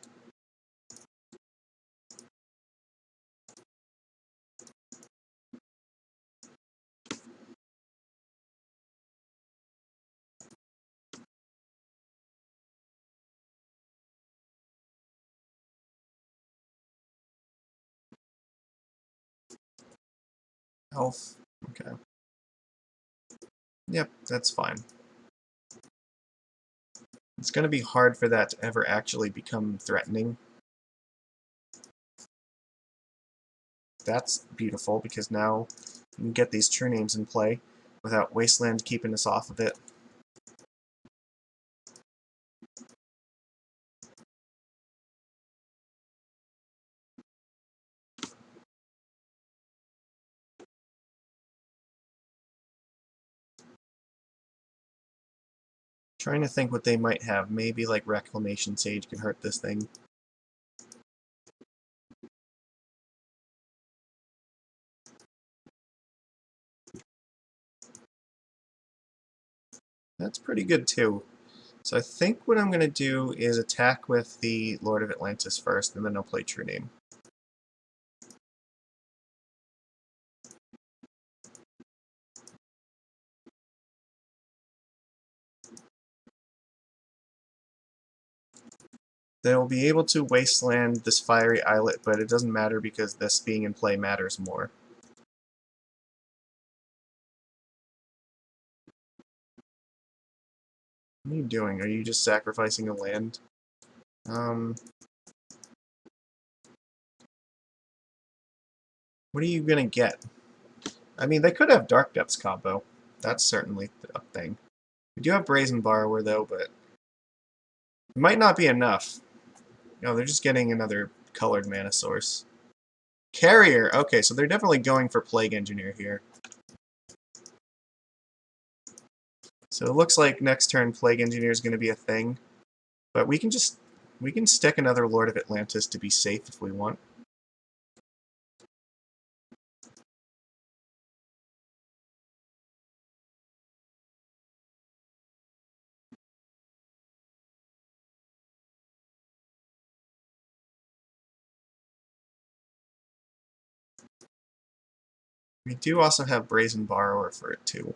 Health. Okay. Yep, that's fine. It's going to be hard for that to ever actually become threatening. That's beautiful, because now we can get these true names in play without Wasteland keeping us off of it. Trying to think what they might have. Maybe like Reclamation Sage could hurt this thing. That's pretty good too. So I think what I'm going to do is attack with the Lord of Atlantis first, and then I'll play True Name. They'll be able to Wasteland this Fiery Islet, but it doesn't matter because this being in play matters more. What are you doing? Are you just sacrificing a land? What are you gonna get? I mean, they could have Dark Depths combo. That's certainly a thing. We do have Brazen Borrower, though, but it might not be enough. No, they're just getting another colored mana source. Carrier! Okay, so they're definitely going for Plague Engineer here. So it looks like next turn Plague Engineer is going to be a thing. But we can stick another Lord of Atlantis to be safe if we want. We do also have Brazen Borrower for it too.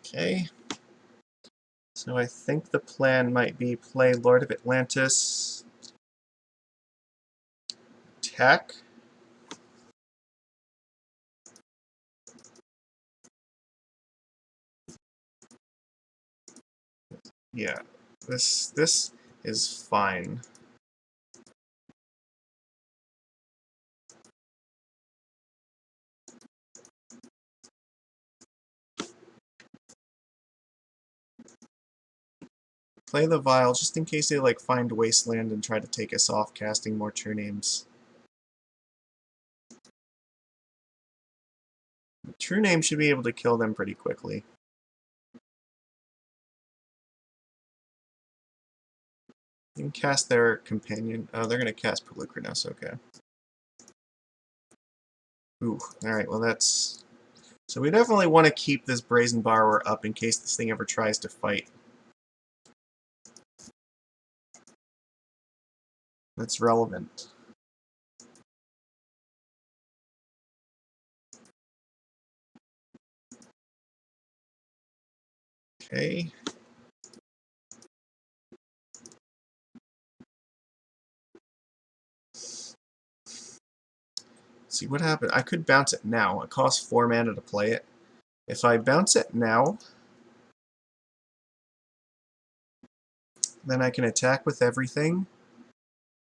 Okay. So I think the plan might be play Lord of Atlantis, attack. Yeah, this is fine. Play the Vial just in case they like find Wasteland and try to take us off casting more True Names. True Name should be able to kill them pretty quickly. You can cast their companion. Oh, they're gonna cast Pelucranos, okay. Ooh, alright, well that's... So we definitely want to keep this Brazen Borrower up in case this thing ever tries to fight. That's relevant. Okay. See what happened. I could bounce it now. It costs 4 mana to play it. If I bounce it now, then I can attack with everything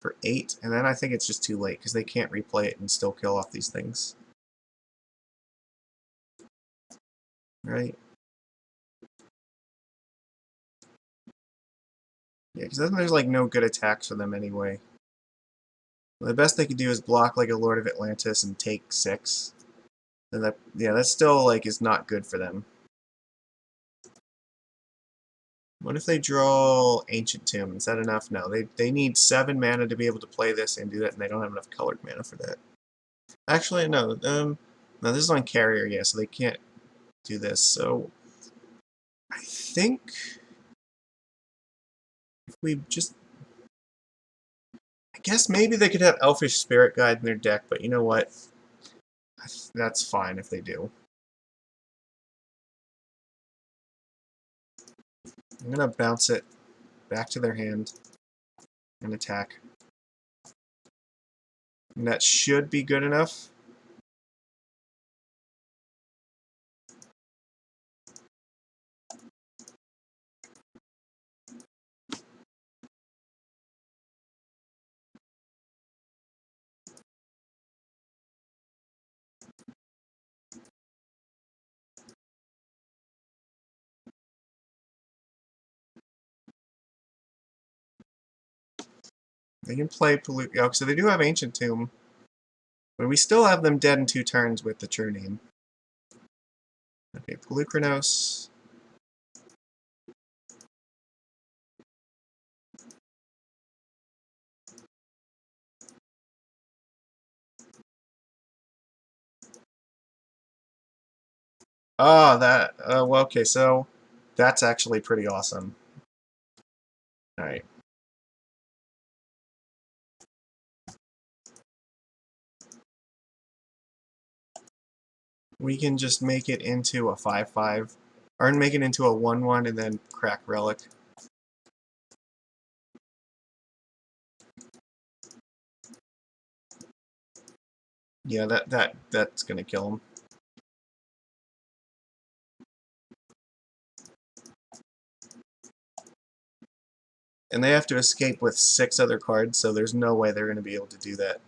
for 8, and then I think it's just too late because they can't replay it and still kill off these things. Right? Yeah, because then there's like no good attacks for them anyway. The best they could do is block like a Lord of Atlantis and take 6. And that, yeah, that still like is not good for them. What if they draw Ancient Tomb? Is that enough? No, they need 7 mana to be able to play this and do that, and they don't have enough colored mana for that. Actually, no. No, this is on Carrier, yeah, so they can't do this. So I think if we just... I guess maybe they could have Elfish Spirit Guide in their deck, but you know what? That's fine if they do. I'm going to bounce it back to their hand and attack. And that should be good enough. They can play oh, so they do have Ancient Tomb. But we still have them dead in 2 turns with the True Name. Okay, Pelucranos. Oh, that... well, okay, so that's actually pretty awesome. Alright. We can just make it into a 5/5. Or make it into a 1/1 and then crack Relic. Yeah, that's gonna kill him. And they have to escape with 6 other cards, so there's no way they're gonna be able to do that.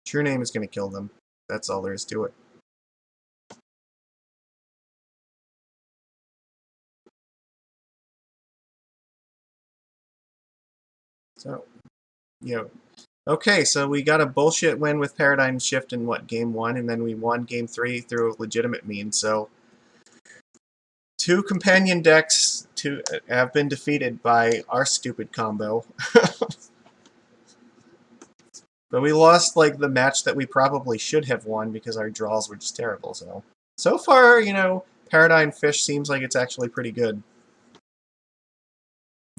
True Name is gonna kill them. That's all there is to it. So, you know, okay, so we got a bullshit win with Paradigm Shift in, what, Game 1, and then we won Game 3 through a legitimate means, so... 2 companion decks have been defeated by our stupid combo. But we lost, like, the match that we probably should have won because our draws were just terrible, so... So far, you know, Paradigm Fish seems like it's actually pretty good.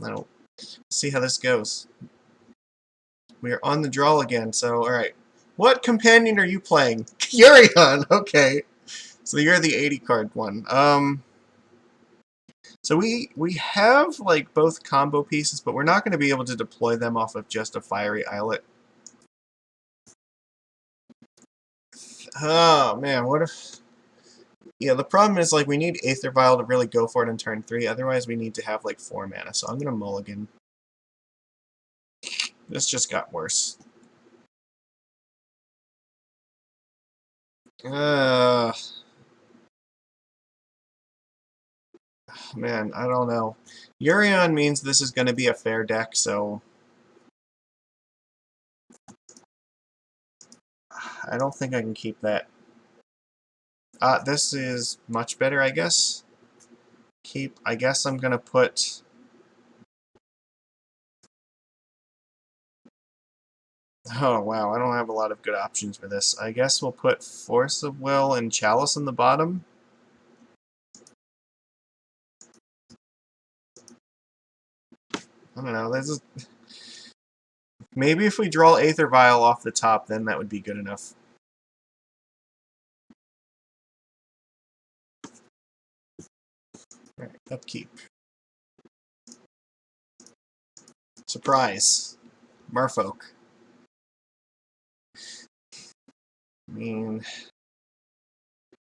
I don't... See how this goes. We are on the draw again, so alright. What companion are you playing? Yorion! Okay. So you're the 80 card one. So we have like both combo pieces, but we're not going to be able to deploy them off of just a Fiery Islet. I Oh man, what if... Yeah, the problem is like we need Aether Vial to really go for it in turn 3, otherwise we need to have like 4 mana, so I'm gonna mulligan. This just got worse. Uh, man, I don't know. Yorion means this is gonna be a fair deck, so I don't think I can keep that. This is much better, I guess. I guess I'm gonna put... Oh, wow, I don't have a lot of good options for this. I guess we'll put Force of Will and Chalice in the bottom. I don't know, this is... Maybe if we draw Aether Vial off the top, then that would be good enough. Alright, upkeep. Surprise. Merfolk. I mean...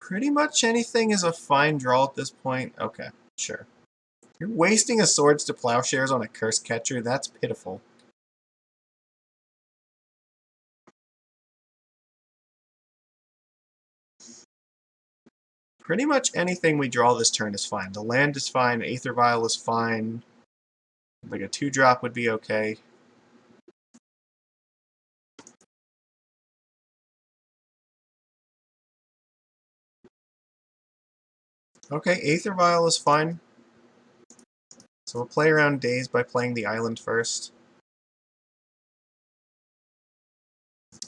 Pretty much anything is a fine draw at this point. Okay, sure. You're wasting a Swords to Plowshares on a Curse Catcher? That's pitiful. Pretty much anything we draw this turn is fine. The land is fine, Aether Vial is fine. Like a 2-drop would be okay. Okay, Aether Vial is fine. So we'll play around Daze by playing the island first.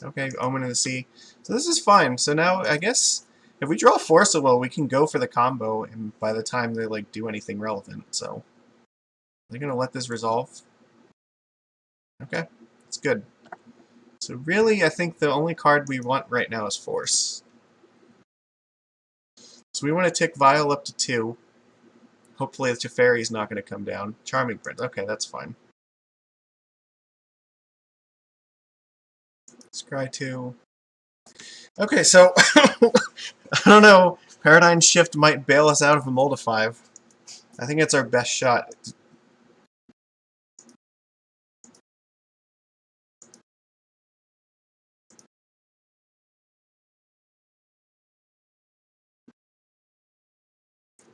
Okay, Omen of the Sea. So this is fine. So now, I guess, if we draw Force of Will, we can go for the combo, and by the time they like do anything relevant, so... They're gonna let this resolve? Okay, that's good. So really, I think the only card we want right now is Force. So we want to tick Vial up to 2. Hopefully the Teferi's not going to come down. Charming Prince. Okay, that's fine. Scry 2. Okay, so... I don't know. Paradigm Shift might bail us out of a Mold of 5. I think it's our best shot.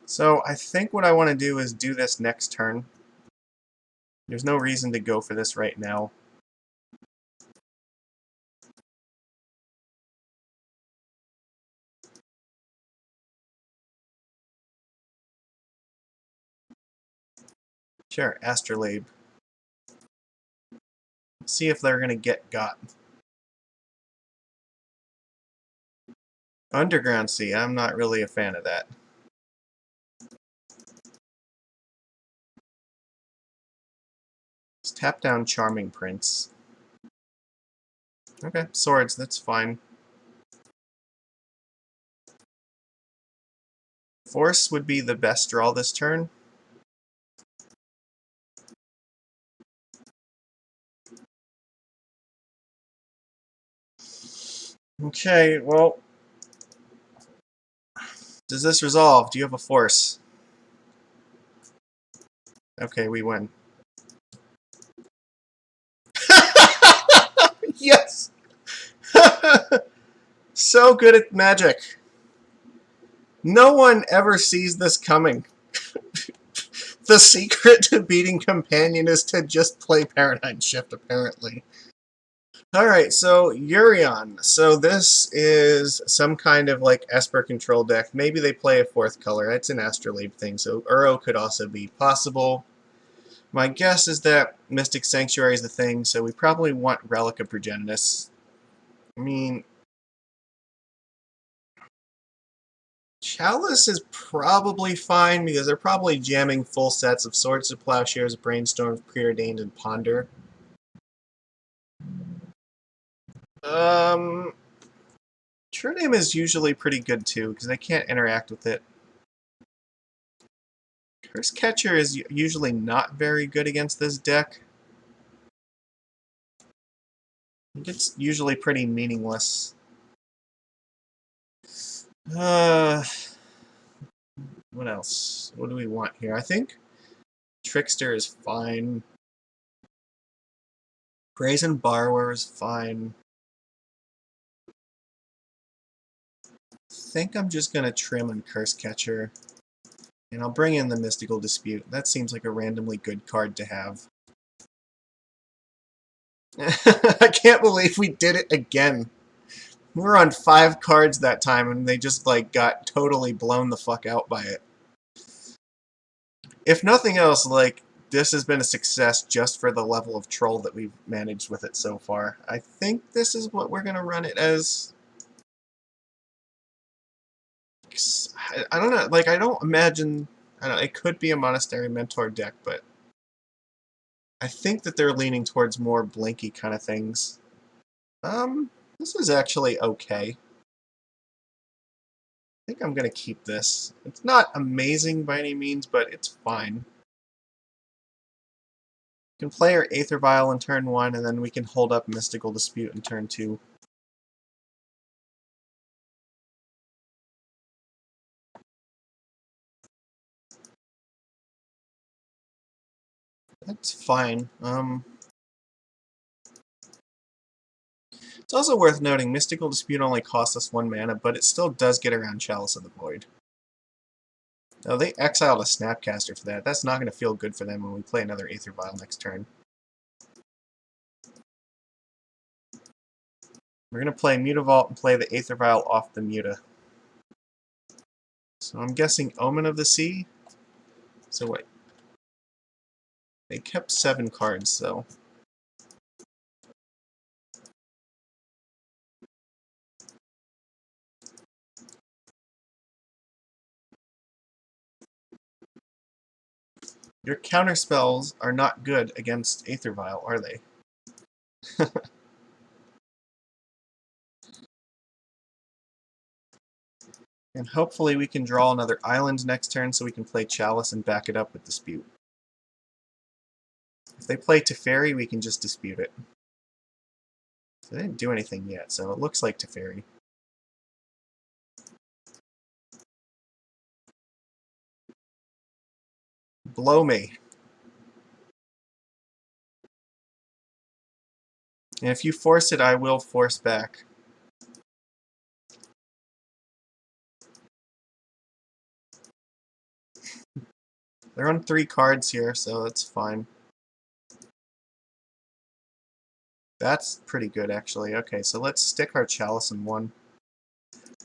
So I think what I want to do is do this next turn. There's no reason to go for this right now. Sure, Astrolabe. Let's see if they're going to get got. Underground Sea, I'm not really a fan of that. Let's tap down Charming Prince. Okay, Swords, that's fine. Force would be the best draw this turn. Okay, well... Does this resolve? Do you have a Force? Okay, we win. Yes! So good at Magic. No one ever sees this coming. The secret to beating Companion is to just play Paradigm Shift, apparently. Alright, so Yorion. So this is some kind of like Esper control deck. Maybe they play a 4th color. It's an Astrolabe thing, so Uro could also be possible. My guess is that Mystic Sanctuary is the thing, so we probably want Relic of Progenitus. I mean... Chalice is probably fine, because they're probably jamming full sets of Swords to Plowshares, Brainstorm, Preordained, and Ponder. True Name is usually pretty good too, because they can't interact with it. Curse Catcher is usually not very good against this deck. It's usually pretty meaningless. Uh, what else? What do we want here? I think Trickster is fine. Brazen Borrower is fine. I think I'm just going to trim on Curse Catcher. And I'll bring in the Mystical Dispute. That seems like a randomly good card to have. I can't believe we did it again. We were on 5 cards that time, and they just, like, got totally blown the fuck out by it. If nothing else, like, this has been a success just for the level of troll that we've managed with it so far. I think this is what we're going to run it as. I don't know, like, I don't imagine... I don't know, it could be a Monastery Mentor deck, but I think that they're leaning towards more blinky kind of things. This is actually okay. I think I'm going to keep this. It's not amazing by any means, but it's fine. We can play our Aether Vial in turn 1, and then we can hold up Mystical Dispute in turn 2. That's fine. It's also worth noting Mystical Dispute only costs us 1 mana, but it still does get around Chalice of the Void. Oh, they exiled a Snapcaster for that. That's not going to feel good for them when we play another Aether Vial next turn. We're going to play Mutavault and play the Aether Vial off the Muta. So I'm guessing Omen of the Sea? So wait. They kept 7 cards, though. Your counterspells are not good against Aether Vial, are they? And hopefully we can draw another island next turn so we can play Chalice and back it up with Dispute. If they play Teferi, we can just dispute it. So they didn't do anything yet, so it looks like Teferi. Blow me. And if you force it, I will force back. They're on 3 cards here, so that's fine. That's pretty good, actually. Okay, so let's stick our Chalice in 1.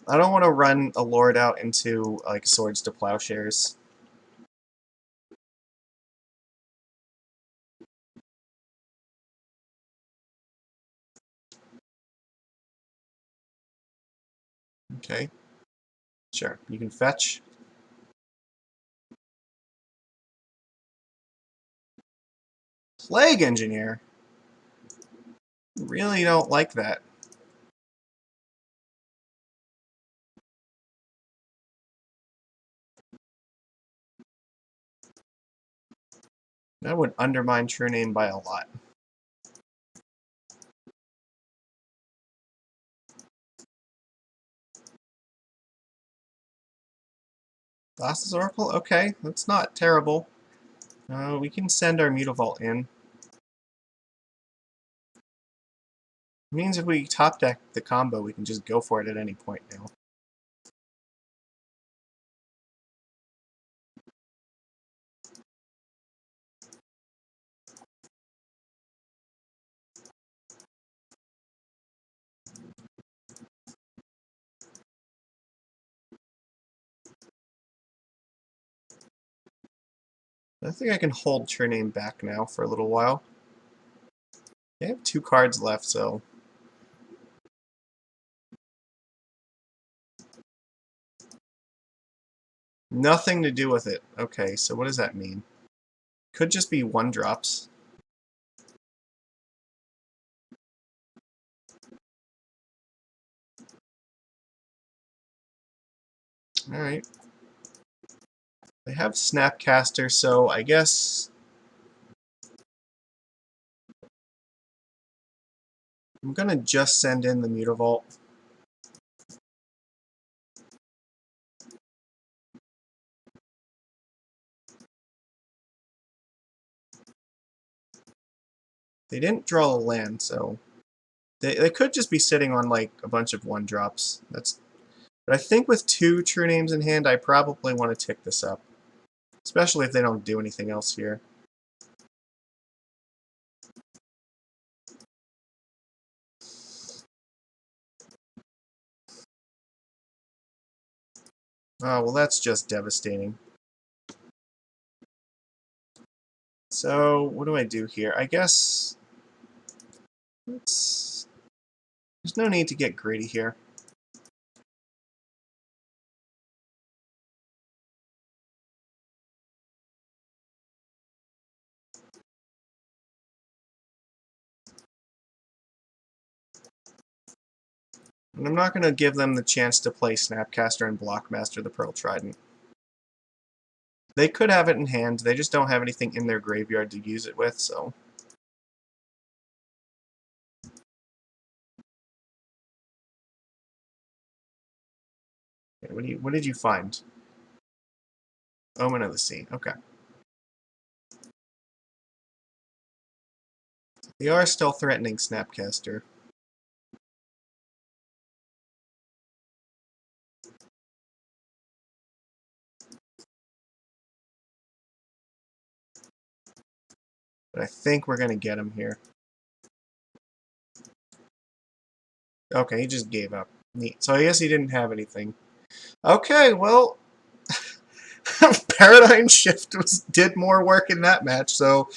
I don't want to run a Lord out into, like, Swords to Plowshares. Okay. Sure. You can fetch. Plague Engineer? Really don't like that. That would undermine True Name by a lot. Glasses Oracle? Okay, that's not terrible. We can send our Mutavault in. It means if we top deck the combo, we can just go for it at any point now. I think I can hold True Name back now for a little while. They have 2 cards left, so... Nothing to do with it. Okay, so what does that mean? Could just be 1-drops. Alright. They have Snapcaster, so I guess... I'm gonna just send in the Mutavault. They didn't draw a land, so they could just be sitting on like a bunch of 1-drops. But I think with 2 True Names in hand, I probably want to tick this up, especially if they don't do anything else here. Oh, well, that's just devastating. So, what do I do here? I guess there's no need to get greedy here. And I'm not going to give them the chance to play Snapcaster and Blockmaster the Pearl Trident. They could have it in hand, they just don't have anything in their graveyard to use it with, so... Okay, what did you find? Omen of the Sea, okay. They are still threatening Snapcaster. But I think we're going to get him here. Okay, he just gave up. Neat. So I guess he didn't have anything. Okay, well... Paradigm Shift did more work in that match, so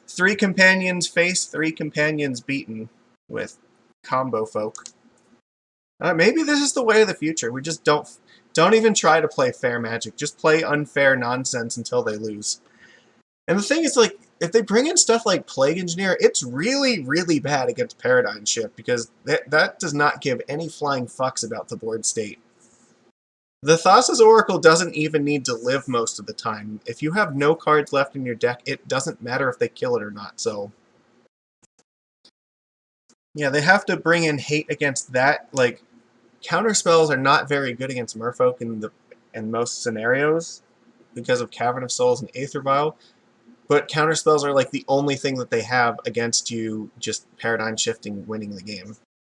3 companions faced, 3 companions beaten with combo folk. Maybe this is the way of the future. We just don't even try to play fair Magic. Just play unfair nonsense until they lose. And the thing is, like, if they bring in stuff like Plague Engineer, it's really, really bad against Paradigm Shift because that does not give any flying fucks about the board state. The Thassa's Oracle doesn't even need to live most of the time. If you have no cards left in your deck, it doesn't matter if they kill it or not, so... Yeah, they have to bring in hate against that. Like, counterspells are not very good against Merfolk in most scenarios because of Cavern of Souls and Aether Vial, but counterspells are like the only thing that they have against you just paradigm shifting, winning the game.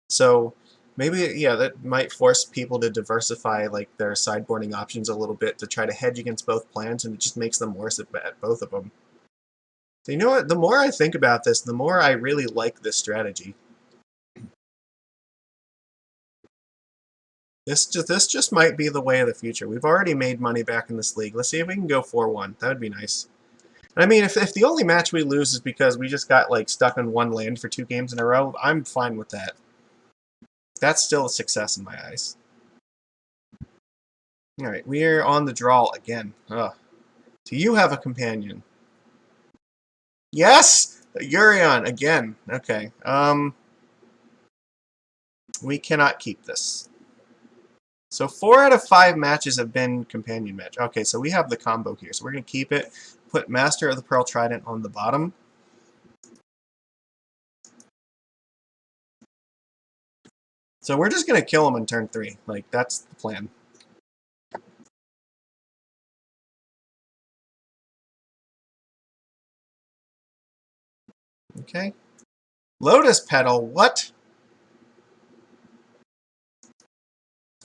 So... maybe, yeah, that might force people to diversify like their sideboarding options a little bit to try to hedge against both plans, and it just makes them worse at both of them. So you know what? The more I think about this, the more I really like this strategy. This just might be the way of the future. We've already made money back in this league. Let's see if we can go 4-1. That would be nice. I mean, if the only match we lose is because we just got like stuck on 1 land for 2 games in a row, I'm fine with that. That's still a success in my eyes. Alright, we're on the draw again. Ugh. Do you have a companion? Yes! Yorion, again. Okay. We cannot keep this. So 4 out of 5 matches have been companion match. Okay, so we have the combo here. So we're going to keep it. Put Master of the Pearl Trident on the bottom. So we're just going to kill him on turn 3. Like, that's the plan. Okay. Lotus Petal, what?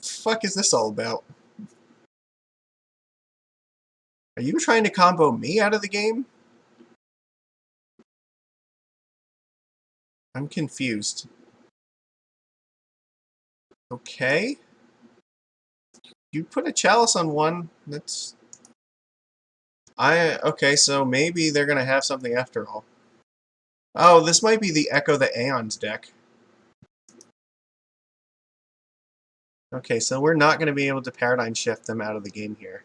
The fuck is this all about? Are you trying to combo me out of the game? I'm confused. Okay. You put a chalice on one. That's... okay, so maybe they're gonna have something after all. Oh, this might be the Echo the Aeons deck. Okay, so we're not gonna be able to paradigm shift them out of the game here.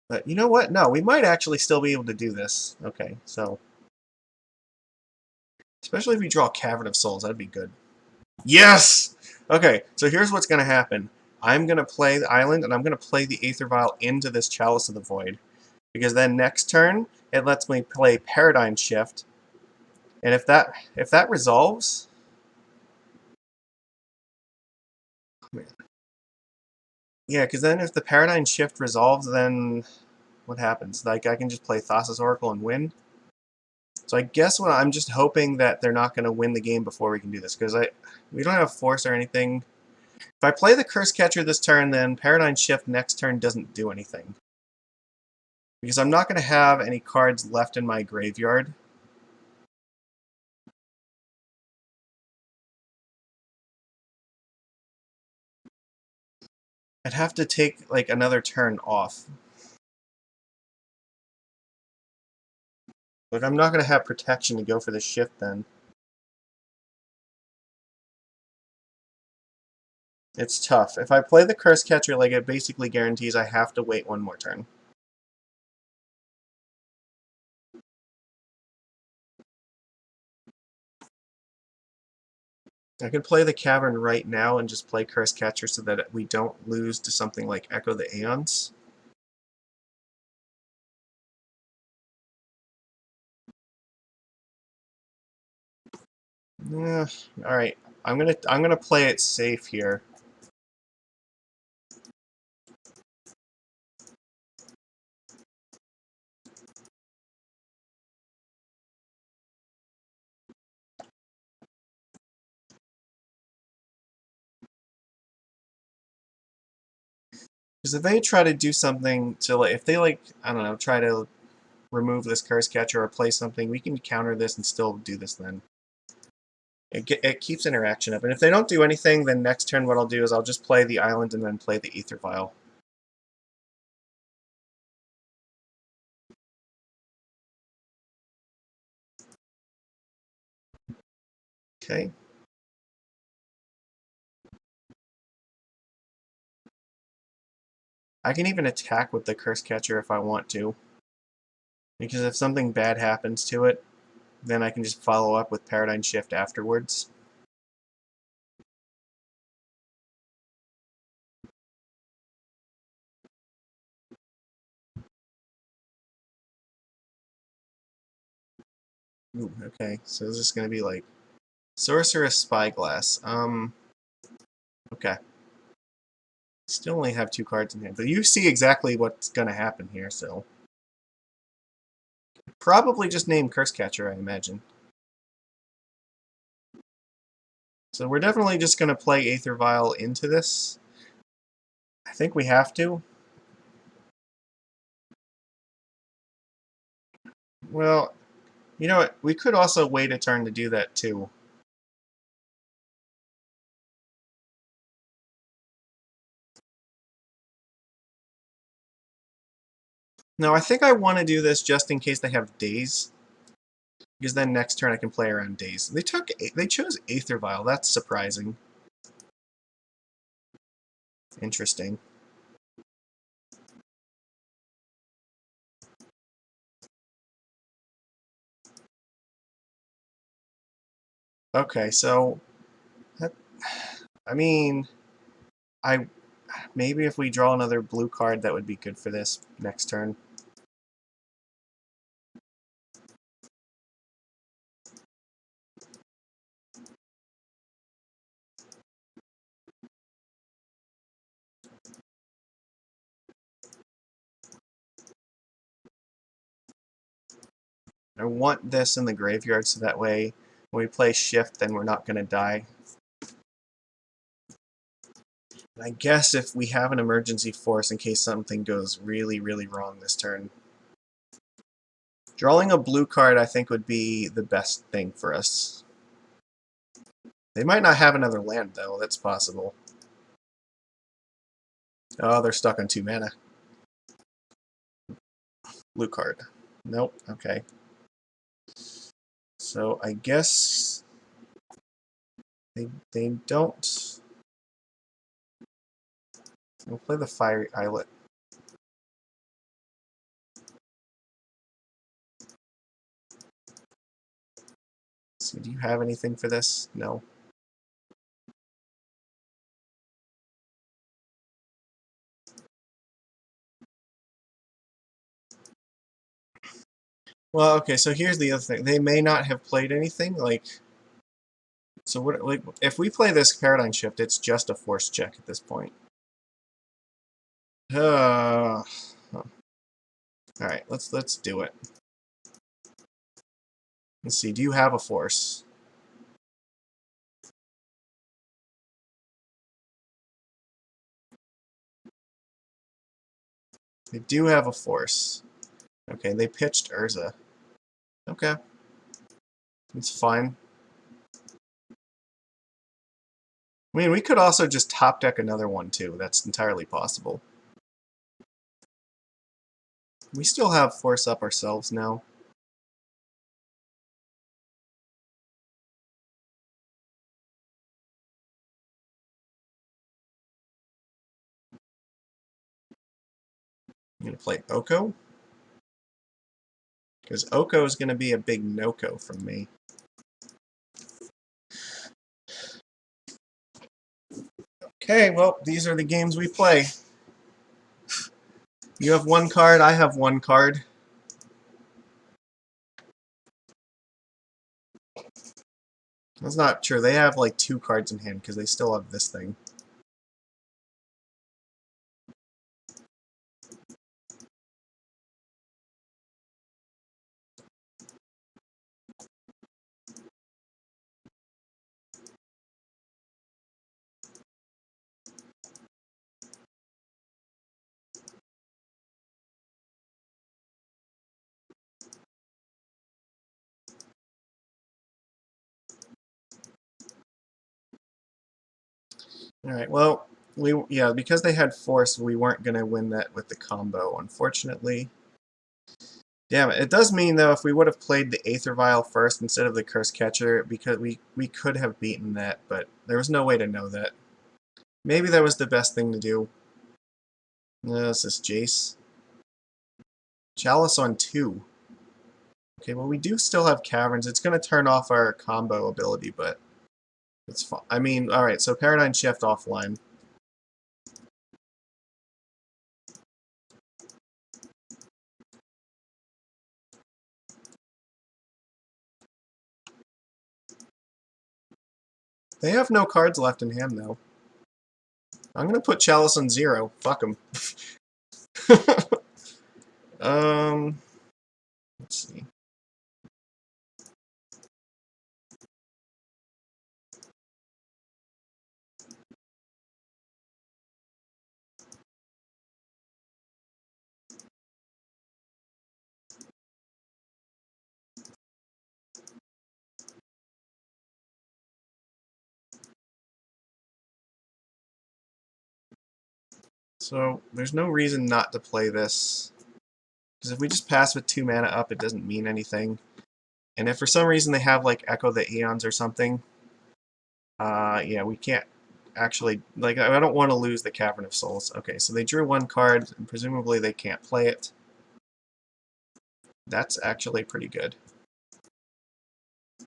But you know what? No, we might actually still be able to do this. Okay, so... especially if we draw Cavern of Souls, that'd be good. Yes! Okay, so here's what's going to happen. I'm going to play the island, and I'm going to play the Aether Vial into this Chalice of the Void. Because then next turn, it lets me play Paradigm Shift. And if that resolves... Yeah, because then if the Paradigm Shift resolves, then what happens? Like, I can just play Thassa's Oracle and win? So I guess what I'm just hoping that they're not going to win the game before we can do this, because we don't have force or anything. If I play the Curse Catcher this turn, then Paradigm Shift next turn doesn't do anything. Because I'm not going to have any cards left in my graveyard. I'd have to take, like, another turn off. But I'm not going to have protection to go for the shift then. It's tough. If I play the Curse Catcher, like, it basically guarantees I have to wait one more turn. I can play the Cavern right now and just play Curse Catcher so that we don't lose to something like Echo the Aeons. Yeah, all right. I'm gonna play it safe here. Because if they try to do something to, like, if they, like, I don't know, try to remove this Curse Catcher or play something, we can counter this and still do this then. It keeps interaction up. And if they don't do anything, then next turn what I'll do is I'll just play the island and then play the Ether Vial. Okay. I can even attack with the Curse Catcher if I want to. Because if something bad happens to it, then I can just follow up with Paradigm Shift afterwards. Ooh, okay, so this is going to be like Sorcerous Spyglass. Okay. Still only have 2 cards in hand, but you see exactly what's going to happen here, so. Probably just name Curse Catcher, I imagine. So we're definitely just going to play Aether Vial into this. I think we have to. Well, you know what? We could also wait a turn to do that, too. No, I think I want to do this just in case they have Daze. Because then next turn I can play around Daze. They chose Aether Vial. That's surprising. Interesting. Okay, so that, I mean, I maybe if we draw another blue card, that would be good for this next turn. I want this in the graveyard so that way when we play Shift, then we're not going to die. And I guess if we have an emergency force in case something goes really, really wrong this turn. Drawing a blue card, I think, would be the best thing for us. They might not have another land, though. That's possible. Oh, they're stuck on 2 mana. Blue card. Nope. Okay. So I guess they don't. We'll play the Fiery Islet. So do you have anything for this? No. Well, okay, so here's the other thing. They may not have played anything, like, so what, like, if we play this Paradigm Shift, it's just a force check at this point. All right, let's do it. Let's see. Do you have a force? They do have a force. Okay, they pitched Urza. Okay, it's fine. I mean, we could also just top deck another one too. That's entirely possible. We still have force up ourselves now. I'm going to play Oko. Because Oko is going to be a big no-ko from me. Okay, well, these are the games we play. You have one card, I have one card. That's not true. They have like 2 cards in hand because they still have this thing. Alright, well, because they had force, we weren't going to win that with the combo, unfortunately. Damn it. It does mean, though, if we would have played the Aether Vial first instead of the Curse Catcher, because we could have beaten that, but there was no way to know that. Maybe that was the best thing to do. This is Jace. Chalice on 2. Okay, well, we do still have Caverns. It's going to turn off our combo ability, but it's fine. I mean, alright, so Paradigm Shift offline. They have no cards left in hand, though. I'm going to put Chalice on 0. Fuck them. Let's see. So, there's no reason not to play this. Because if we just pass with 2 mana up, it doesn't mean anything. And if for some reason they have, like, Echo the Eons or something, yeah, we can't actually... Like, I don't want to lose the Cavern of Souls. Okay, so they drew 1 card, and presumably they can't play it. That's actually pretty good. I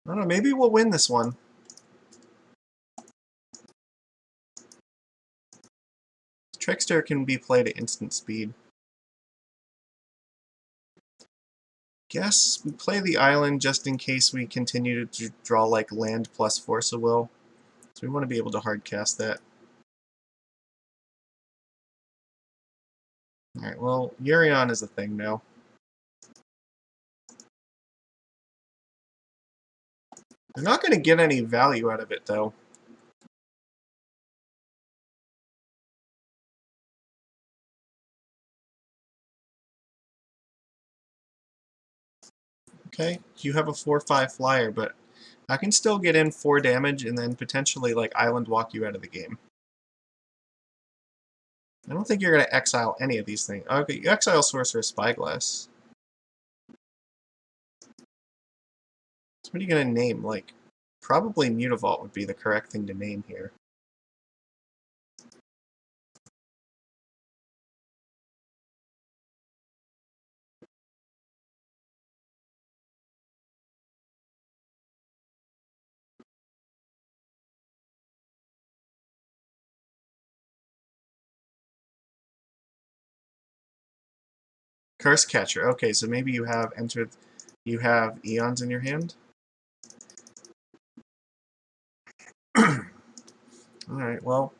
don't know, maybe we'll win this one. Trickster can be played at instant speed. Guess we play the island just in case we continue to draw like land plus Force of Will. So we want to be able to hardcast that. Alright, well, Yorion is a thing now. They're not going to get any value out of it, though. Okay, you have a 4/5 flyer, but I can still get in 4 damage and then potentially like island walk you out of the game. I don't think you're going to exile any of these things. Okay, you exile Sorcerer's Spyglass. So what are you going to name? Like, probably Mutavault would be the correct thing to name here. Curse Catcher. Okay, so maybe you have entered... You have Eons in your hand? Alright, well...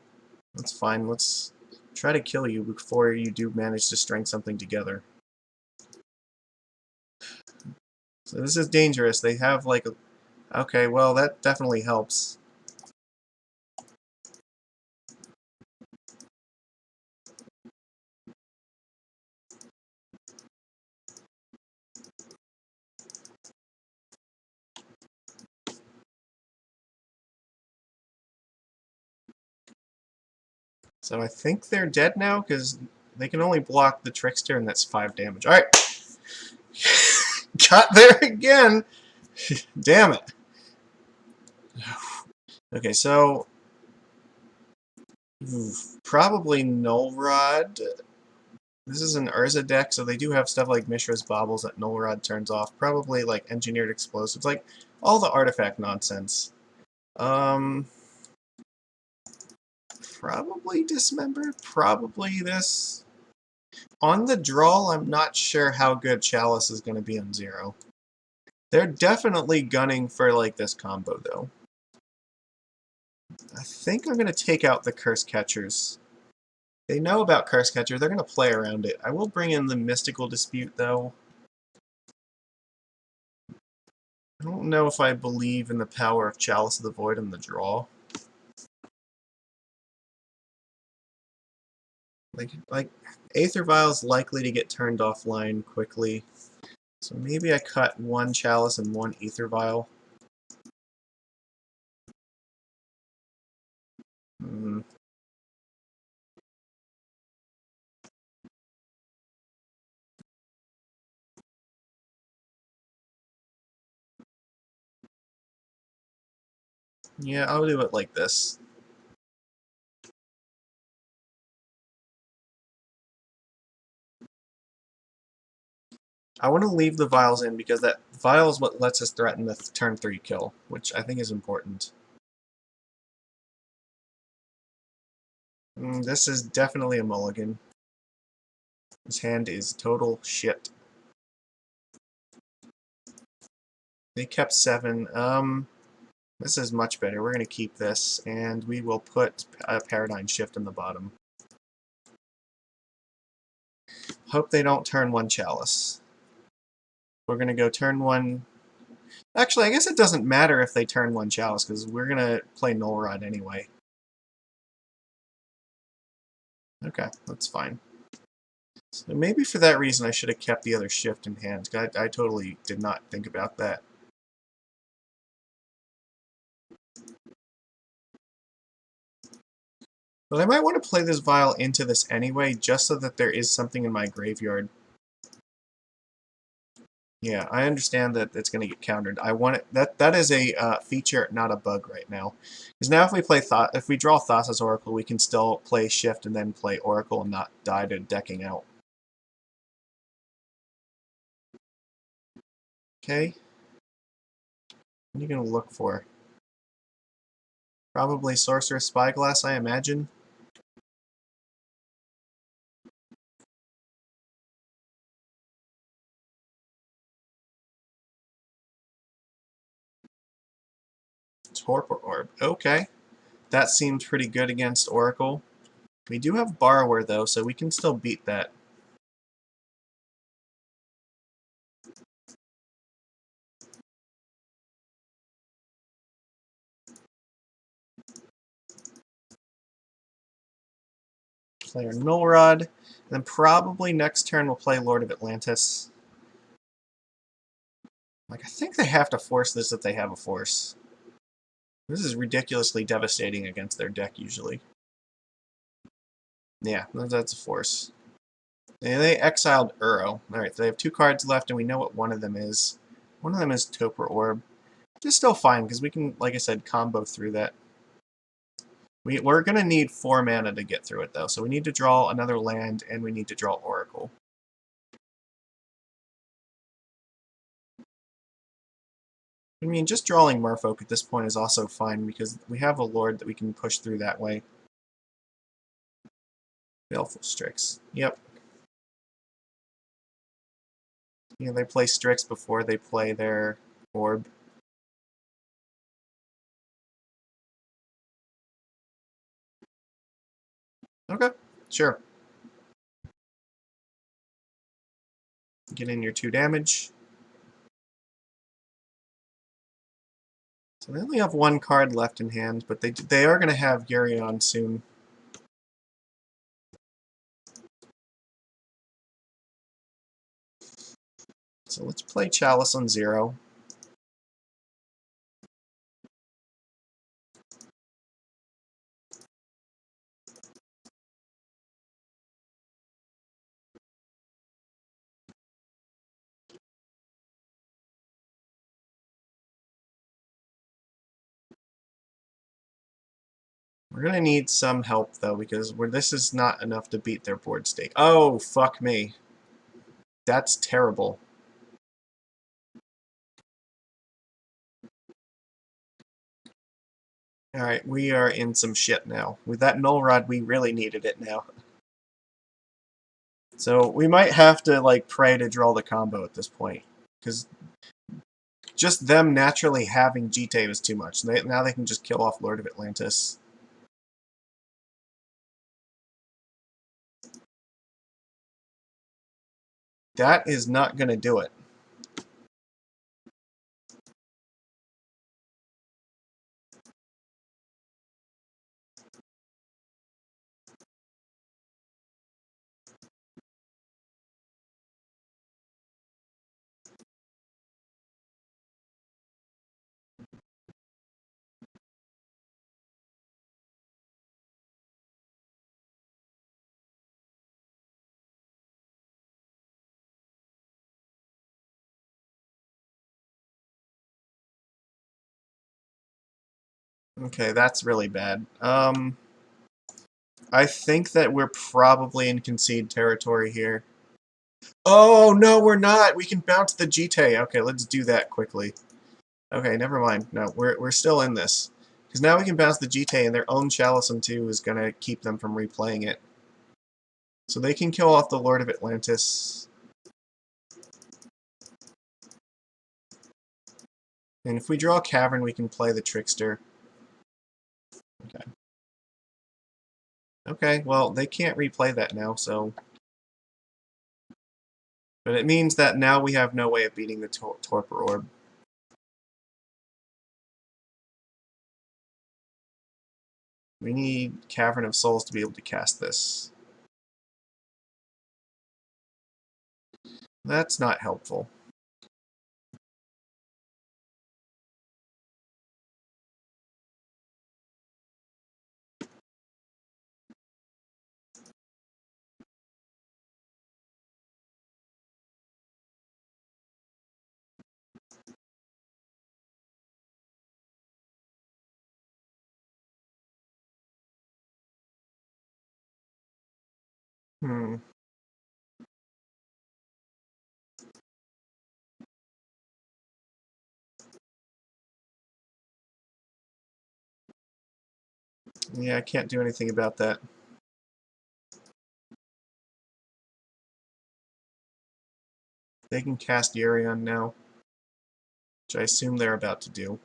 That's fine. Let's try to kill you before you do manage to string something together. So this is dangerous. They have like a... Okay, well that definitely helps. So I think they're dead now, because they can only block the Trickster, and that's 5 damage. Alright! Got there again! Damn it. Okay, so... probably Null Rod. This is an Urza deck, so they do have stuff like Mishra's Baubles that Null Rod turns off. Probably like Engineered Explosives, like all the artifact nonsense. Probably Dismember, probably this. On the draw, I'm not sure how good Chalice is going to be on 0. They're definitely gunning for like this combo, though. I think I'm going to take out the Curse Catchers. They know about Curse Catcher, they're going to play around it. I will bring in the Mystical Dispute, though. I don't know if I believe in the power of Chalice of the Void on the draw. Like Aether Vial's likely to get turned offline quickly. So maybe I cut 1 Chalice and 1 Aether Vial. Yeah, I'll do it like this. I want to leave the vials in because that vial is what lets us threaten the turn 3 kill, which I think is important. This is definitely a mulligan. His hand is total shit. They kept 7. This is much better. We're going to keep this, and we will put a Paradigm Shift in the bottom. Hope they don't turn 1 Chalice. We're going to go turn 1... Actually, I guess it doesn't matter if they turn 1 Chalice, because we're going to play Null Rod anyway. Okay, that's fine. So maybe for that reason I should have kept the other shift in hand. I totally did not think about that. But I might want to play this vial into this anyway, just so that there is something in my graveyard. Yeah, I understand that it's going to get countered. I want it. That is a feature, not a bug right now. Because now if we draw Thassa's Oracle, we can still play Shift and then play Oracle and not die to decking out. Okay. What are you going to look for? Probably Sorcerous Spyglass, I imagine. Torpor Orb. Okay. That seemed pretty good against Oracle. We do have Borrower, though, so we can still beat that. Play our Null Rod. And then probably next turn we'll play Lord of Atlantis. Like, I think they have to force this if they have a force. This is ridiculously devastating against their deck, usually. Yeah, that's a force. And they exiled Uro. Alright, so they have 2 cards left, and we know what one of them is. One of them is Torpor Orb. Which is still fine, because we can, like I said, combo through that. We're going to need 4 mana to get through it, though. So we need to draw another land, and we need to draw Oracle. I mean, just drawing Merfolk at this point is also fine, because we have a Lord that we can push through that way. Baleful Strix. Yep. Yeah, they play Strix before they play their Orb. Okay, sure. Get in your 2 damage. So they only have 1 card left in hand, but they are going to have Yorion soon. So let's play Chalice on 0. We're going to need some help, though, because this is not enough to beat their board state. Oh, fuck me. That's terrible. Alright, we are in some shit now. With that Null Rod, we really needed it now. So we might have to, like, pray to draw the combo at this point. Because just them naturally having Jite was too much. Now they can just kill off Lord of Atlantis. That is not going to do it. Okay, that's really bad. I think that we're probably in concede territory here. Oh, no, we're not! We can bounce the Jite. Okay, let's do that quickly. Okay, never mind. No, we're still in this. Because now we can bounce the Jite, and their own Chalice on 2 is going to keep them from replaying it. So they can kill off the Lord of Atlantis. And if we draw a Cavern, we can play the Trickster. Okay. Okay, well, they can't replay that now, so... But it means that now we have no way of beating the Torpor Orb. We need Cavern of Souls to be able to cast this. That's not helpful. Hmm. Yeah, I can't do anything about that. They can cast Yorion now, which I assume they're about to do.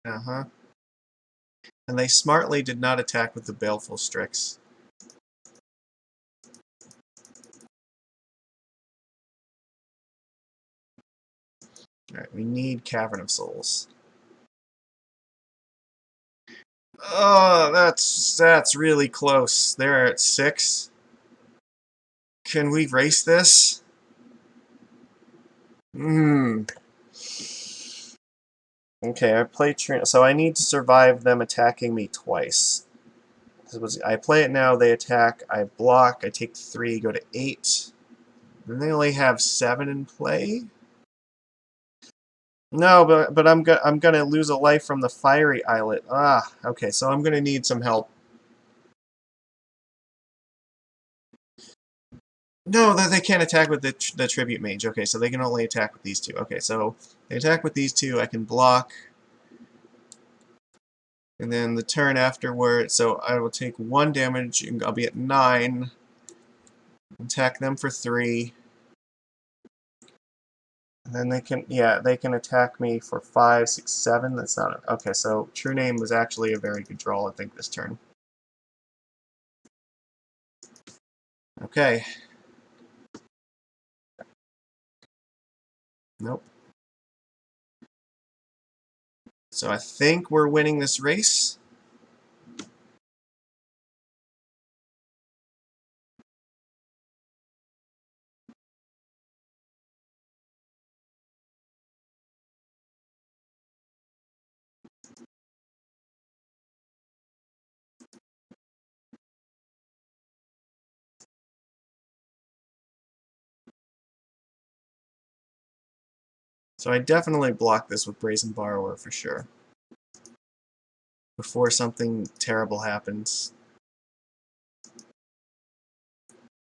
Uh-huh. And they smartly did not attack with the Baleful Strix. Alright, we need Cavern of Souls. Oh, that's really close. They're at 6. Can we race this? Okay, I play so I need to survive them attacking me twice. I play it now, they attack, I block, I take 3, go to 8. Then they only have 7 in play? No, but I'm gonna lose a life from the fiery islet. Ah, okay, so I'm gonna need some help. No, they can't attack with the tribute mage. Okay, so they can only attack with these 2. Okay, so they attack with these 2. I can block, and then the turn afterward. So I will take 1 damage, and I'll be at 9. Attack them for 3. And then they can, yeah, they can attack me for 5, 6, 7. That's not okay. So True Name was actually a very good draw, I think, this turn. Okay. Nope. So I think we're winning this race. So I definitely block this with Brazen Borrower for sure. Before something terrible happens.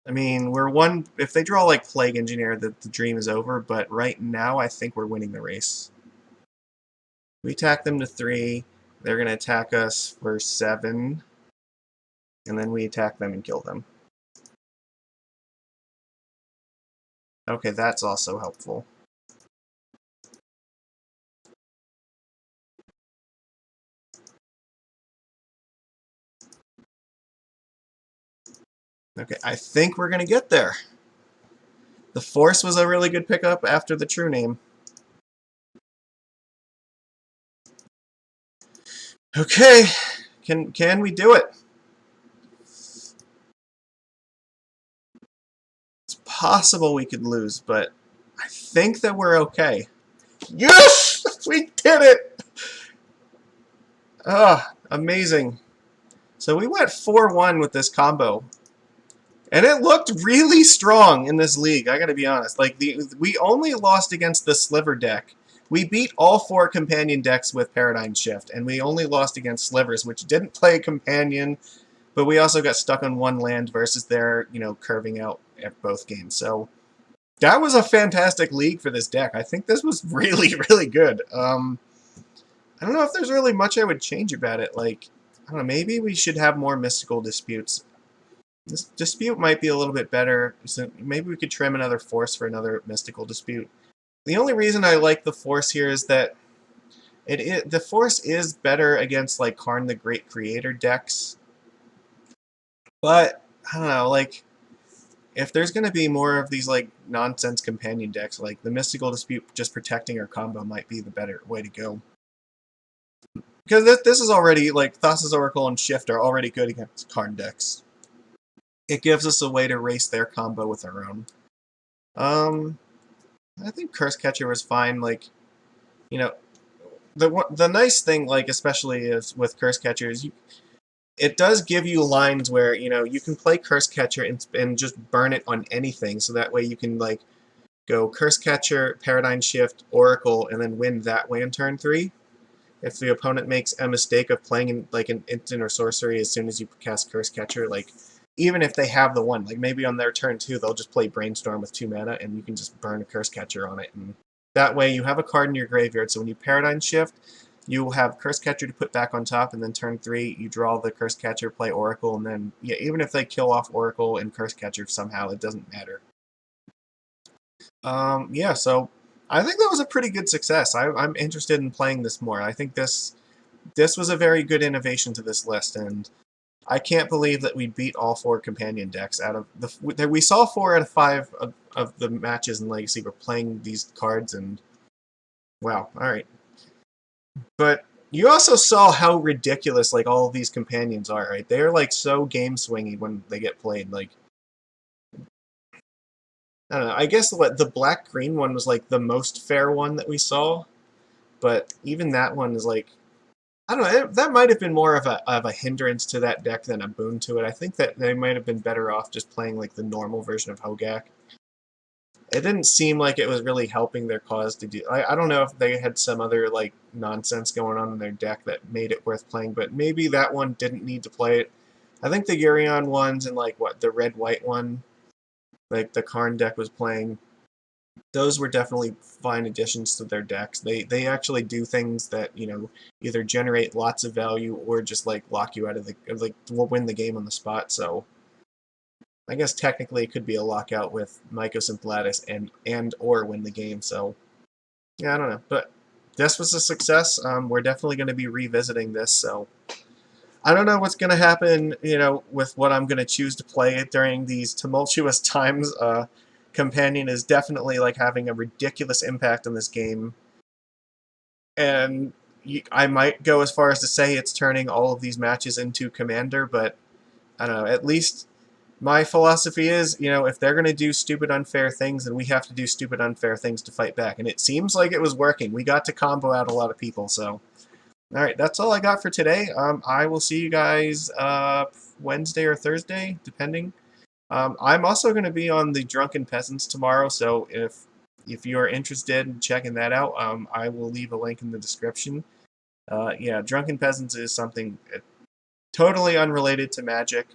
I mean, we're one. If they draw like Plague Engineer, the dream is over. But right now, I think we're winning the race. We attack them to 3. They're going to attack us for 7. And then we attack them and kill them. Okay, that's also helpful. Okay, I think we're going to get there. The Force was a really good pickup after the True Name. Okay, can we do it? It's possible we could lose, but I think that we're okay. Yes! We did it! Ah, amazing. So we went 4-1 with this combo. And it looked really strong in this league, I gotta be honest. Like, we only lost against the Sliver deck. We beat all 4 companion decks with Paradigm Shift, and we only lost against Slivers, which didn't play a companion, but we also got stuck on 1 land versus their, curving out at both games. So that was a fantastic league for this deck. I think this was really, really good. I don't know if there's really much I would change about it. Like, I don't know, maybe we should have more mystical disputes. This dispute might be a little bit better, so maybe we could trim another force for another mystical dispute. The only reason I like the force here is that the force is better against like Karn the Great Creator decks. But I don't know, like if there's going to be more of these like nonsense companion decks, like the mystical dispute just protecting our combo might be the better way to go. Because this is already like Thassa's Oracle and Shift are already good against Karn decks. It gives us a way to race their combo with our own. I think Curse Catcher was fine. Like, the nice thing, like especially is with Curse Catcher, is it does give you lines where you can play Curse Catcher and just burn it on anything. So that way you can like go Curse Catcher, Paradigm Shift, Oracle, and then win that way on turn 3. If the opponent makes a mistake of playing in like an instant or sorcery as soon as you cast Curse Catcher, like even if they have the 1, like maybe on their turn 2, they'll just play Brainstorm with 2 mana, and you can just burn a Curse Catcher on it. And that way you have a card in your graveyard, so when you Paradigm Shift, you will have Curse Catcher to put back on top, and then turn 3, you draw the Curse Catcher, play Oracle, and then, yeah, even if they kill off Oracle and Curse Catcher somehow, it doesn't matter. Yeah, so I think that was a pretty good success. I'm interested in playing this more. I think this was a very good innovation to this list, and I can't believe that we beat all 4 companion decks out of the. We saw 4 out of 5 of the matches in Legacy were playing these cards, and wow, all right. But you also saw how ridiculous like all of these companions are, right? They are like so game swingy when they get played. Like, I don't know. I guess what the black green one was like the most fair one that we saw, but even that one is like. I don't know, that might have been more of a hindrance to that deck than a boon to it. I think that they might have been better off just playing like the normal version of Hogaak. It didn't seem like it was really helping their cause to do. I don't know if they had some other like nonsense going on in their deck that made it worth playing, but maybe that one didn't need to play it. I think the Yorion ones and like the red-white one, like the Karn deck was playing, those were definitely fine additions to their decks. They actually do things that either generate lots of value or just like lock you out of will win the game on the spot. So I guess technically it could be a lockout with Mycosynth Lattice and or win the game. So Yeah, I don't know, but this was a success. We're definitely going to be revisiting this, so I don't know what's going to happen, with what I'm going to choose to play during these tumultuous times. Companion is definitely like having a ridiculous impact on this game, and I might go as far as to say it's turning all of these matches into Commander, but I don't know. At least my philosophy is, if they're going to do stupid, unfair things, then we have to do stupid, unfair things to fight back. And it seems like it was working. We got to combo out a lot of people, so. All right, that's all I got for today. I will see you guys Wednesday or Thursday, depending. I'm also going to be on the Drunken Peasants tomorrow, so if you are interested in checking that out, I will leave a link in the description. Yeah, Drunken Peasants is something totally unrelated to Magic,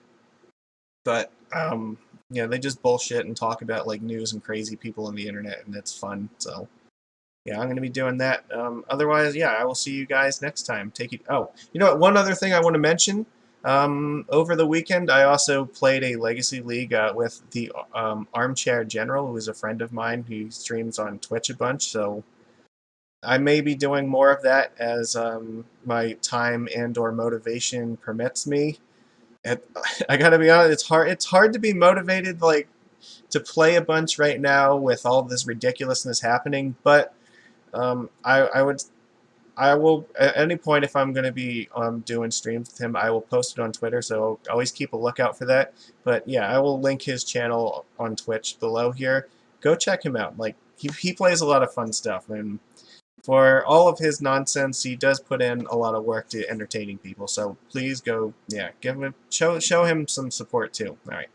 but they just bullshit and talk about like news and crazy people on the internet, and it's fun. So yeah, I'm going to be doing that. Otherwise, yeah, I will see you guys next time. Take it. Oh, you know what? One other thing I want to mention. Over the weekend, I also played a Legacy League with the Armchair General, who is a friend of mine who streams on Twitch a bunch. So I may be doing more of that as my time and/or motivation permits me. I gotta be honest, it's hard. It's hard to be motivated, like to play a bunch right now with all this ridiculousness happening. But I will at any point if I'm going to be doing streams with him, I will post it on Twitter. So always keep a lookout for that. But yeah, I will link his channel on Twitch below here. Go check him out. Like he plays a lot of fun stuff, and for all of his nonsense, he does put in a lot of work to entertaining people. So please go, yeah, give him show him some support too. All right.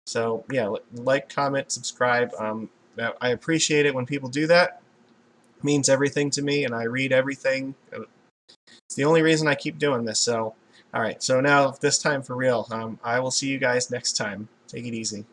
So yeah, like, comment, subscribe. I appreciate it when people do that. It means everything to me, and I read everything. It's the only reason I keep doing this. So, all right. So now, this time for real. I will see you guys next time. Take it easy.